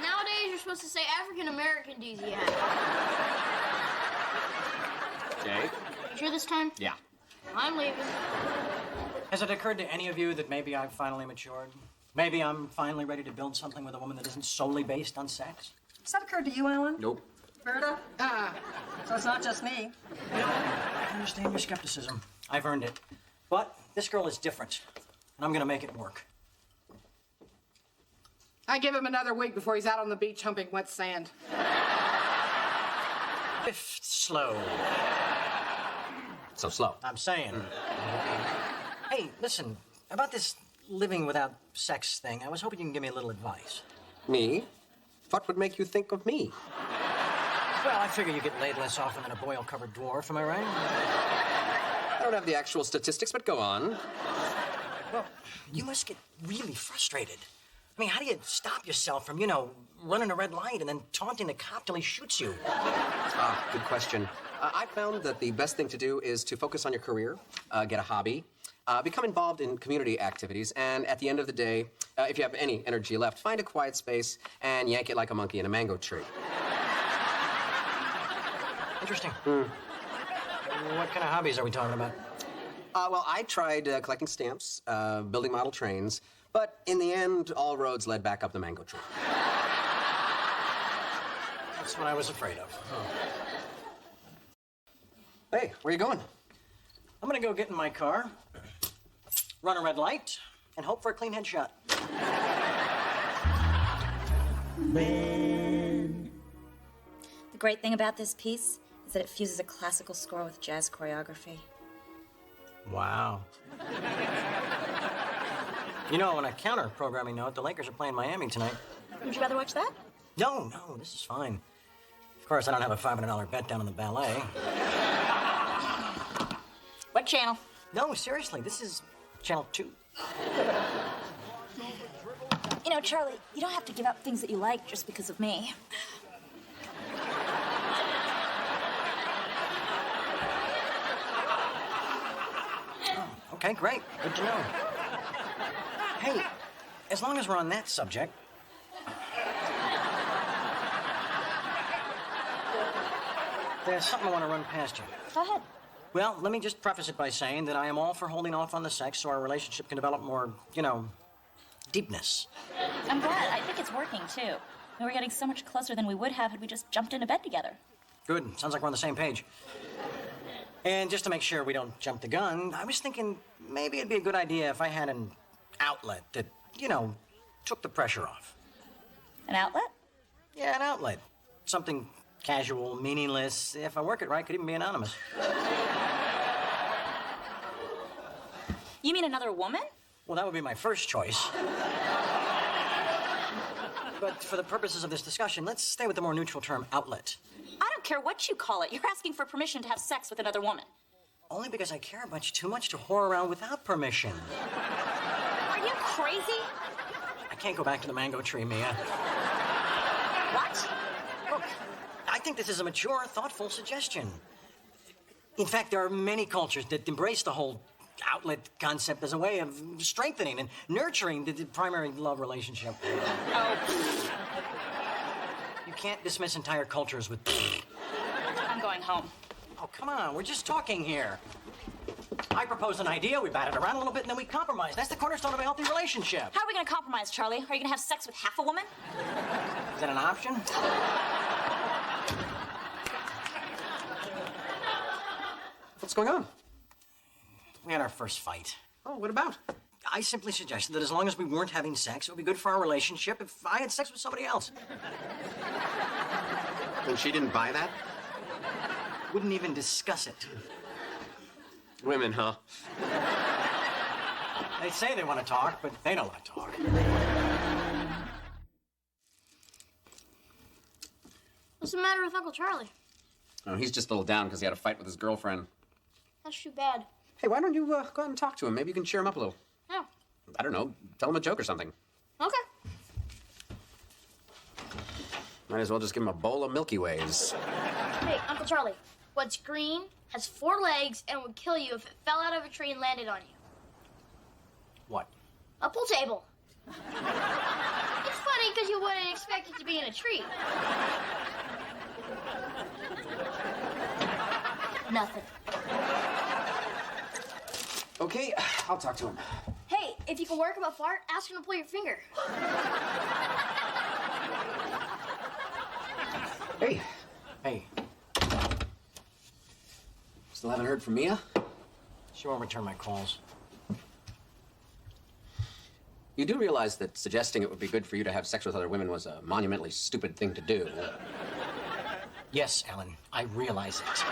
Nowadays, you're supposed to say African-American DZ. Jake? You sure this time? Yeah. I'm leaving. Has it occurred to any of you that maybe I've finally matured? Maybe I'm finally ready to build something with a woman that isn't solely based on sex? Has that occurred to you, Alan? Nope. Berta? So it's not just me. I understand your skepticism. I've earned it. But this girl is different, and I'm gonna make it work. I give him another week before he's out on the beach humping wet sand. Fifth slow. So slow. I'm saying. Hey, listen, about this living without sex thing, I was hoping you can give me a little advice. Me? What would make you think of me? Well, I figure you get laid less often than a boil-covered dwarf, am I right? I don't have the actual statistics, but go on. Well, you must get really frustrated. I mean, how do you stop yourself from, running a red light and then taunting the cop till he shoots you? Good question. I found that the best thing to do is to focus on your career, get a hobby, become involved in community activities, and at the end of the day, if you have any energy left, find a quiet space and yank it like a monkey in a mango tree. Interesting. What kind of hobbies are we talking about? Well, I tried collecting stamps, building model trains, but in the end, all roads led back up the mango tree. That's what I was afraid of. Hey, where you going? I'm gonna go get in my car, run a red light, and hope for a clean headshot. The great thing about this piece is that it fuses a classical score with jazz choreography. Wow. On a counter-programming note, the Lakers are playing Miami tonight. Would you rather watch that? No, this is fine. Of course, I don't have a $500 bet down on the ballet. What channel? No, seriously, this is channel 2. Charlie, you don't have to give up things that you like just because of me. Okay, great. Good to know. Hey, as long as we're on that subject, there's something I want to run past you. Go ahead. Well, let me just preface it by saying that I am all for holding off on the sex so our relationship can develop more, deepness. I'm glad. I think it's working, too. We're getting so much closer than we would have had we just jumped into bed together. Good. Sounds like we're on the same page. And just to make sure we don't jump the gun, I was thinking maybe it'd be a good idea if I had an outlet that, took the pressure off. An outlet? Yeah, an outlet. Something casual, meaningless. If I work it right, could even be anonymous. You mean another woman? Well, that would be my first choice. But for the purposes of this discussion, let's stay with the more neutral term outlet. I don't care what you call it. You're asking for permission to have sex with another woman. Only because I care too much to whore around without permission. Are you crazy? I can't go back to the mango tree, Mia. What? Look, I think this is a mature, thoughtful suggestion. In fact, there are many cultures that embrace the whole outlet concept as a way of strengthening and nurturing the primary love relationship. Oh. You can't dismiss entire cultures with... I'm going home. Oh, come on. We're just talking here. I propose an idea, we bat it around a little bit, and then we compromise. That's the cornerstone of a healthy relationship. How are we going to compromise, Charlie? Are you going to have sex with half a woman? Is that an option? What's going on? We had our first fight. Oh, what about? I simply suggested that as long as we weren't having sex, it would be good for our relationship if I had sex with somebody else. And she didn't buy that? Wouldn't even discuss it. Women, huh? They say they want to talk, but they don't want to talk. What's the matter with Uncle Charlie? Oh, he's just a little down because he had a fight with his girlfriend. That's too bad. Hey, why don't you go out and talk to him? Maybe you can cheer him up a little. No. I don't know. Tell him a joke or something. Okay. Might as well just give him a bowl of Milky Ways. Hey, Uncle Charlie, what's green, has 4 legs, and would kill you if it fell out of a tree and landed on you? What? A pool table. It's funny because you wouldn't expect it to be in a tree. Nothing. Okay, I'll talk to him. Hey, if you can work him a fart, ask him to pull your finger. Hey. Hey. Still haven't heard from Mia? She won't return my calls. You do realize that suggesting it would be good for you to have sex with other women was a monumentally stupid thing to do. Yes, Ellen, I realize it.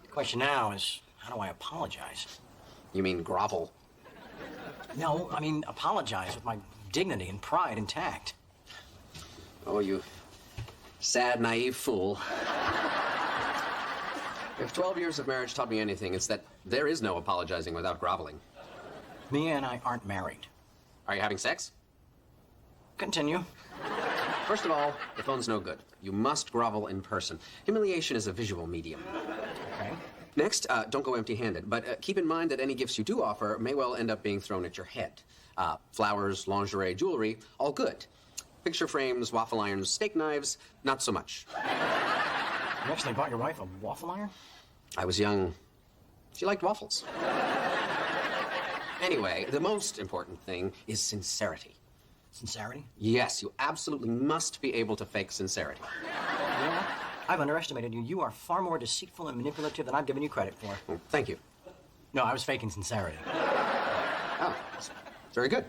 The question now is, how do I apologize? You mean grovel? No, I mean apologize with my dignity and pride intact. Oh, you sad, naive fool. If 12 years of marriage taught me anything, it's that there is no apologizing without groveling. Mia and I aren't married. Are you having sex? Continue. First of all, the phone's no good. You must grovel in person. Humiliation is a visual medium. Okay. Next, don't go empty-handed, but keep in mind that any gifts you do offer may well end up being thrown at your head. Flowers, lingerie, jewelry, all good. Picture frames, waffle irons, steak knives, not so much. You actually bought your wife a waffle iron? I was young. She liked waffles. Anyway, the most important thing is sincerity. Sincerity? Yes, you absolutely must be able to fake sincerity. Yeah, I've underestimated you. You are far more deceitful and manipulative than I've given you credit for. Well, thank you. No, I was faking sincerity. Oh, that's very good.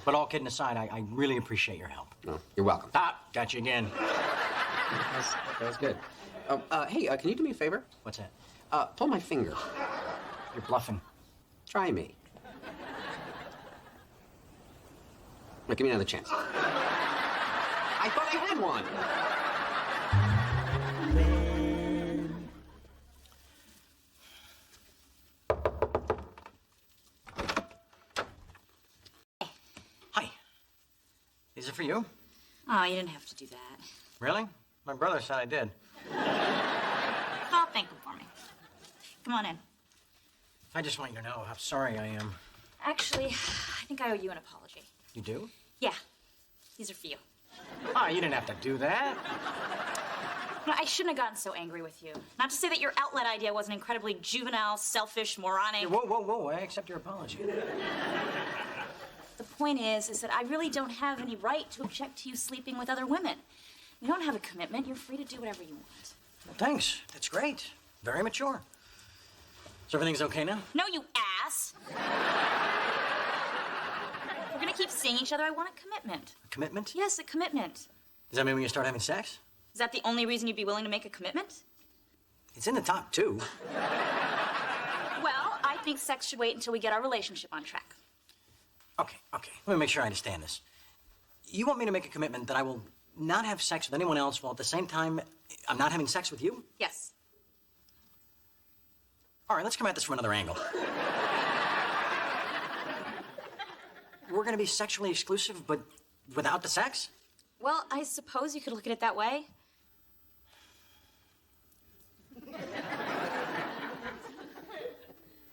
But all kidding aside, I really appreciate your help. No, you're welcome. Ah, got you again. That was good. Hey, can you do me a favor? What's that? Pull my finger. You're bluffing. Try me. Now, give me another chance. I thought I had one. Hi. These are for you? Oh, you didn't have to do that. Really? My brother said I did. I'll thank him for me. Come on in. I just want you to know how sorry I am. Actually, I think I owe you an apology. You do? Yeah. These are for you. Oh, you didn't have to do that. No, I shouldn't have gotten so angry with you. Not to say that your outlet idea wasn't incredibly juvenile, selfish, moronic. Yeah, whoa. I accept your apology. The point is that I really don't have any right to object to you sleeping with other women. You don't have a commitment. You're free to do whatever you want. Well, thanks. That's great. Very mature. So everything's okay now? No, you ass. We're gonna keep seeing each other. I want a commitment. A commitment? Yes, a commitment. Does that mean when you start having sex? Is that the only reason you'd be willing to make a commitment? It's in the top 2. Well, I think sex should wait until we get our relationship on track. Okay. Let me make sure I understand this. You want me to make a commitment that I will not have sex with anyone else while at the same time I'm not having sex with you? Yes. All right, let's come at this from another angle. we're gonna be sexually exclusive, but without the sex? Well, I suppose you could look at it that way.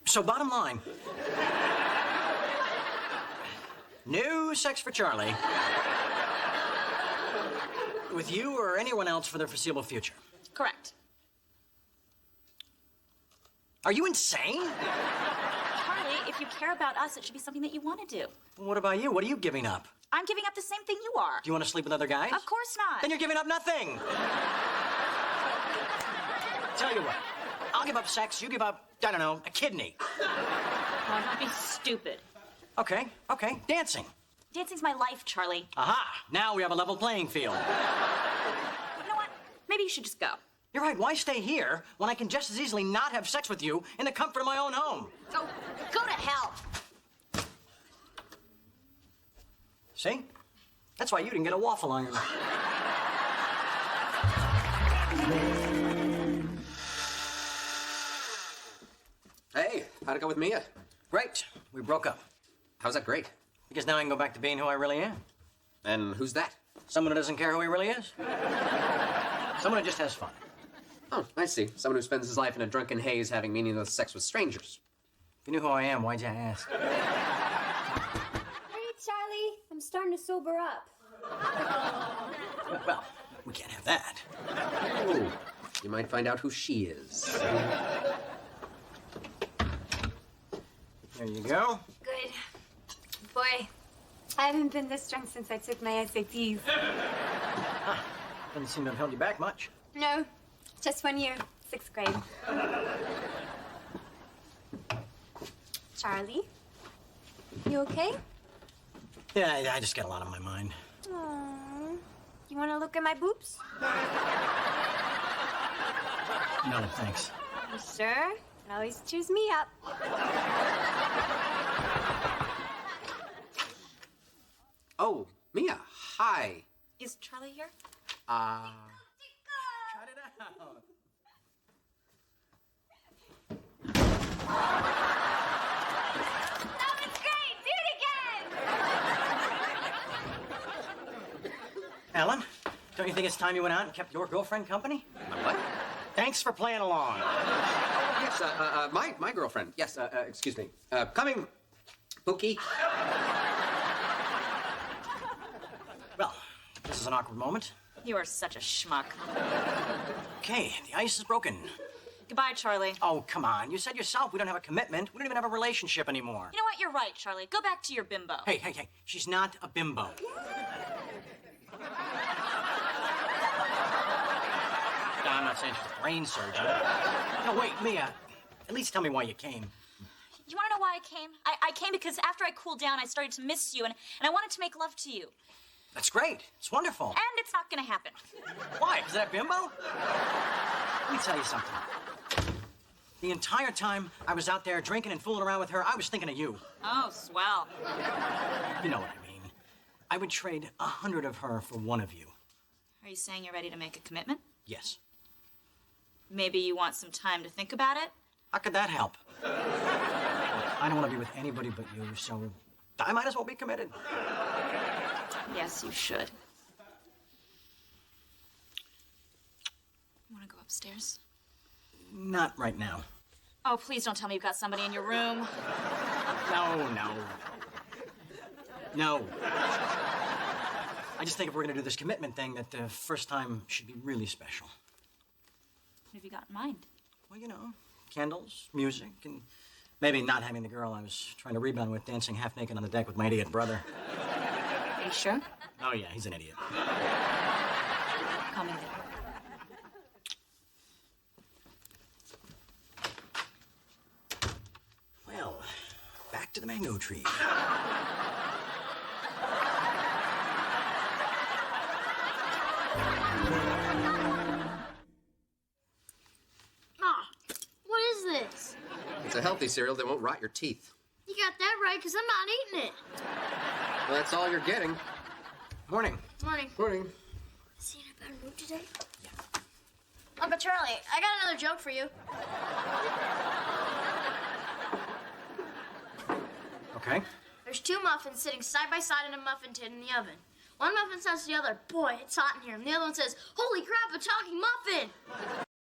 So bottom line, no sex for Charlie with you or anyone else for the foreseeable future. Correct. Are you insane? Charlie, if you care about us, it should be something that you want to do. What about you? What are you giving up? I'm giving up the same thing you are. Do you want to sleep with other guys? Of course not. Then you're giving up nothing. Tell you what, I'll give up sex, you give up, I don't know, a kidney. Oh, don't be stupid. Okay, dancing. Dancing's my life, Charlie. Aha, now we have a level playing field. You know what? Maybe you should just go. You're right, why stay here when I can just as easily not have sex with you in the comfort of my own home? Oh, go to hell. See? That's why you didn't get a waffle iron. Hey, how'd it go with Mia? Great. We broke up. How's that great? Because now I can go back to being who I really am. And who's that? Someone who doesn't care who he really is. Someone who just has fun. Oh, I see. Someone who spends his life in a drunken haze having meaningless sex with strangers. If you knew who I am, why'd you ask? Hey, Charlie. I'm starting to sober up. Well, we can't have that. Oh, you might find out who she is. There you go. Good. Boy, I haven't been this drunk since I took my SATs. Doesn't seem to have held you back much. No, just 1 year, 6th grade. Charlie, you okay? Yeah, I just got a lot on my mind. Aww. You want to look at my boobs? No, thanks. You sure? It always cheers me up. Oh, Mia, hi. Is Charlie here? Shut it out. That was great! Do it again! Ellen, don't you think it's time you went out and kept your girlfriend company? What? Thanks for playing along. Yes, my girlfriend. Yes, excuse me. Coming, Pookie. Well, this is an awkward moment. You are such a schmuck. Okay, the ice is broken. Goodbye, Charlie. Oh, come on. You said yourself we don't have a commitment. We don't even have a relationship anymore. You know what? You're right, Charlie. Go back to your bimbo. Hey. She's not a bimbo. No, I'm not saying she's a brain surgeon. No, wait, Mia. At least tell me why you came. You want to know why I came? I came because after I cooled down, I started to miss you, and I wanted to make love to you. That's great. It's wonderful. And it's not going to happen. Why? Because that bimbo? Let me tell you something. The entire time I was out there drinking and fooling around with her, I was thinking of you. Oh, swell. You know what I mean. I would trade 100 of her for one of you. Are you saying you're ready to make a commitment? Yes. Maybe you want some time to think about it? How could that help? I don't want to be with anybody but you, so I might as well be committed. Yes, you should. You want to go upstairs? Not right now. Oh, please don't tell me you've got somebody in your room. No. I just think if we're going to do this commitment thing, that the first time should be really special. What have you got in mind? Well, you know, candles, music, and maybe not having the girl I was trying to rebound with dancing half naked on the deck with my idiot brother. Are you sure? Oh, yeah, he's an idiot. Come in. Well, back to the mango tree. What is this? It's a healthy cereal that won't rot your teeth. You got that right, because I'm not eating it. Well, that's all you're getting. Morning. Morning. Morning. Is he in a bad mood today? Yeah. Uncle Charlie, I got another joke for you. Okay. There's two muffins sitting side by side in a muffin tin in the oven. One muffin says to the other, boy, it's hot in here. And the other one says, holy crap, it's hot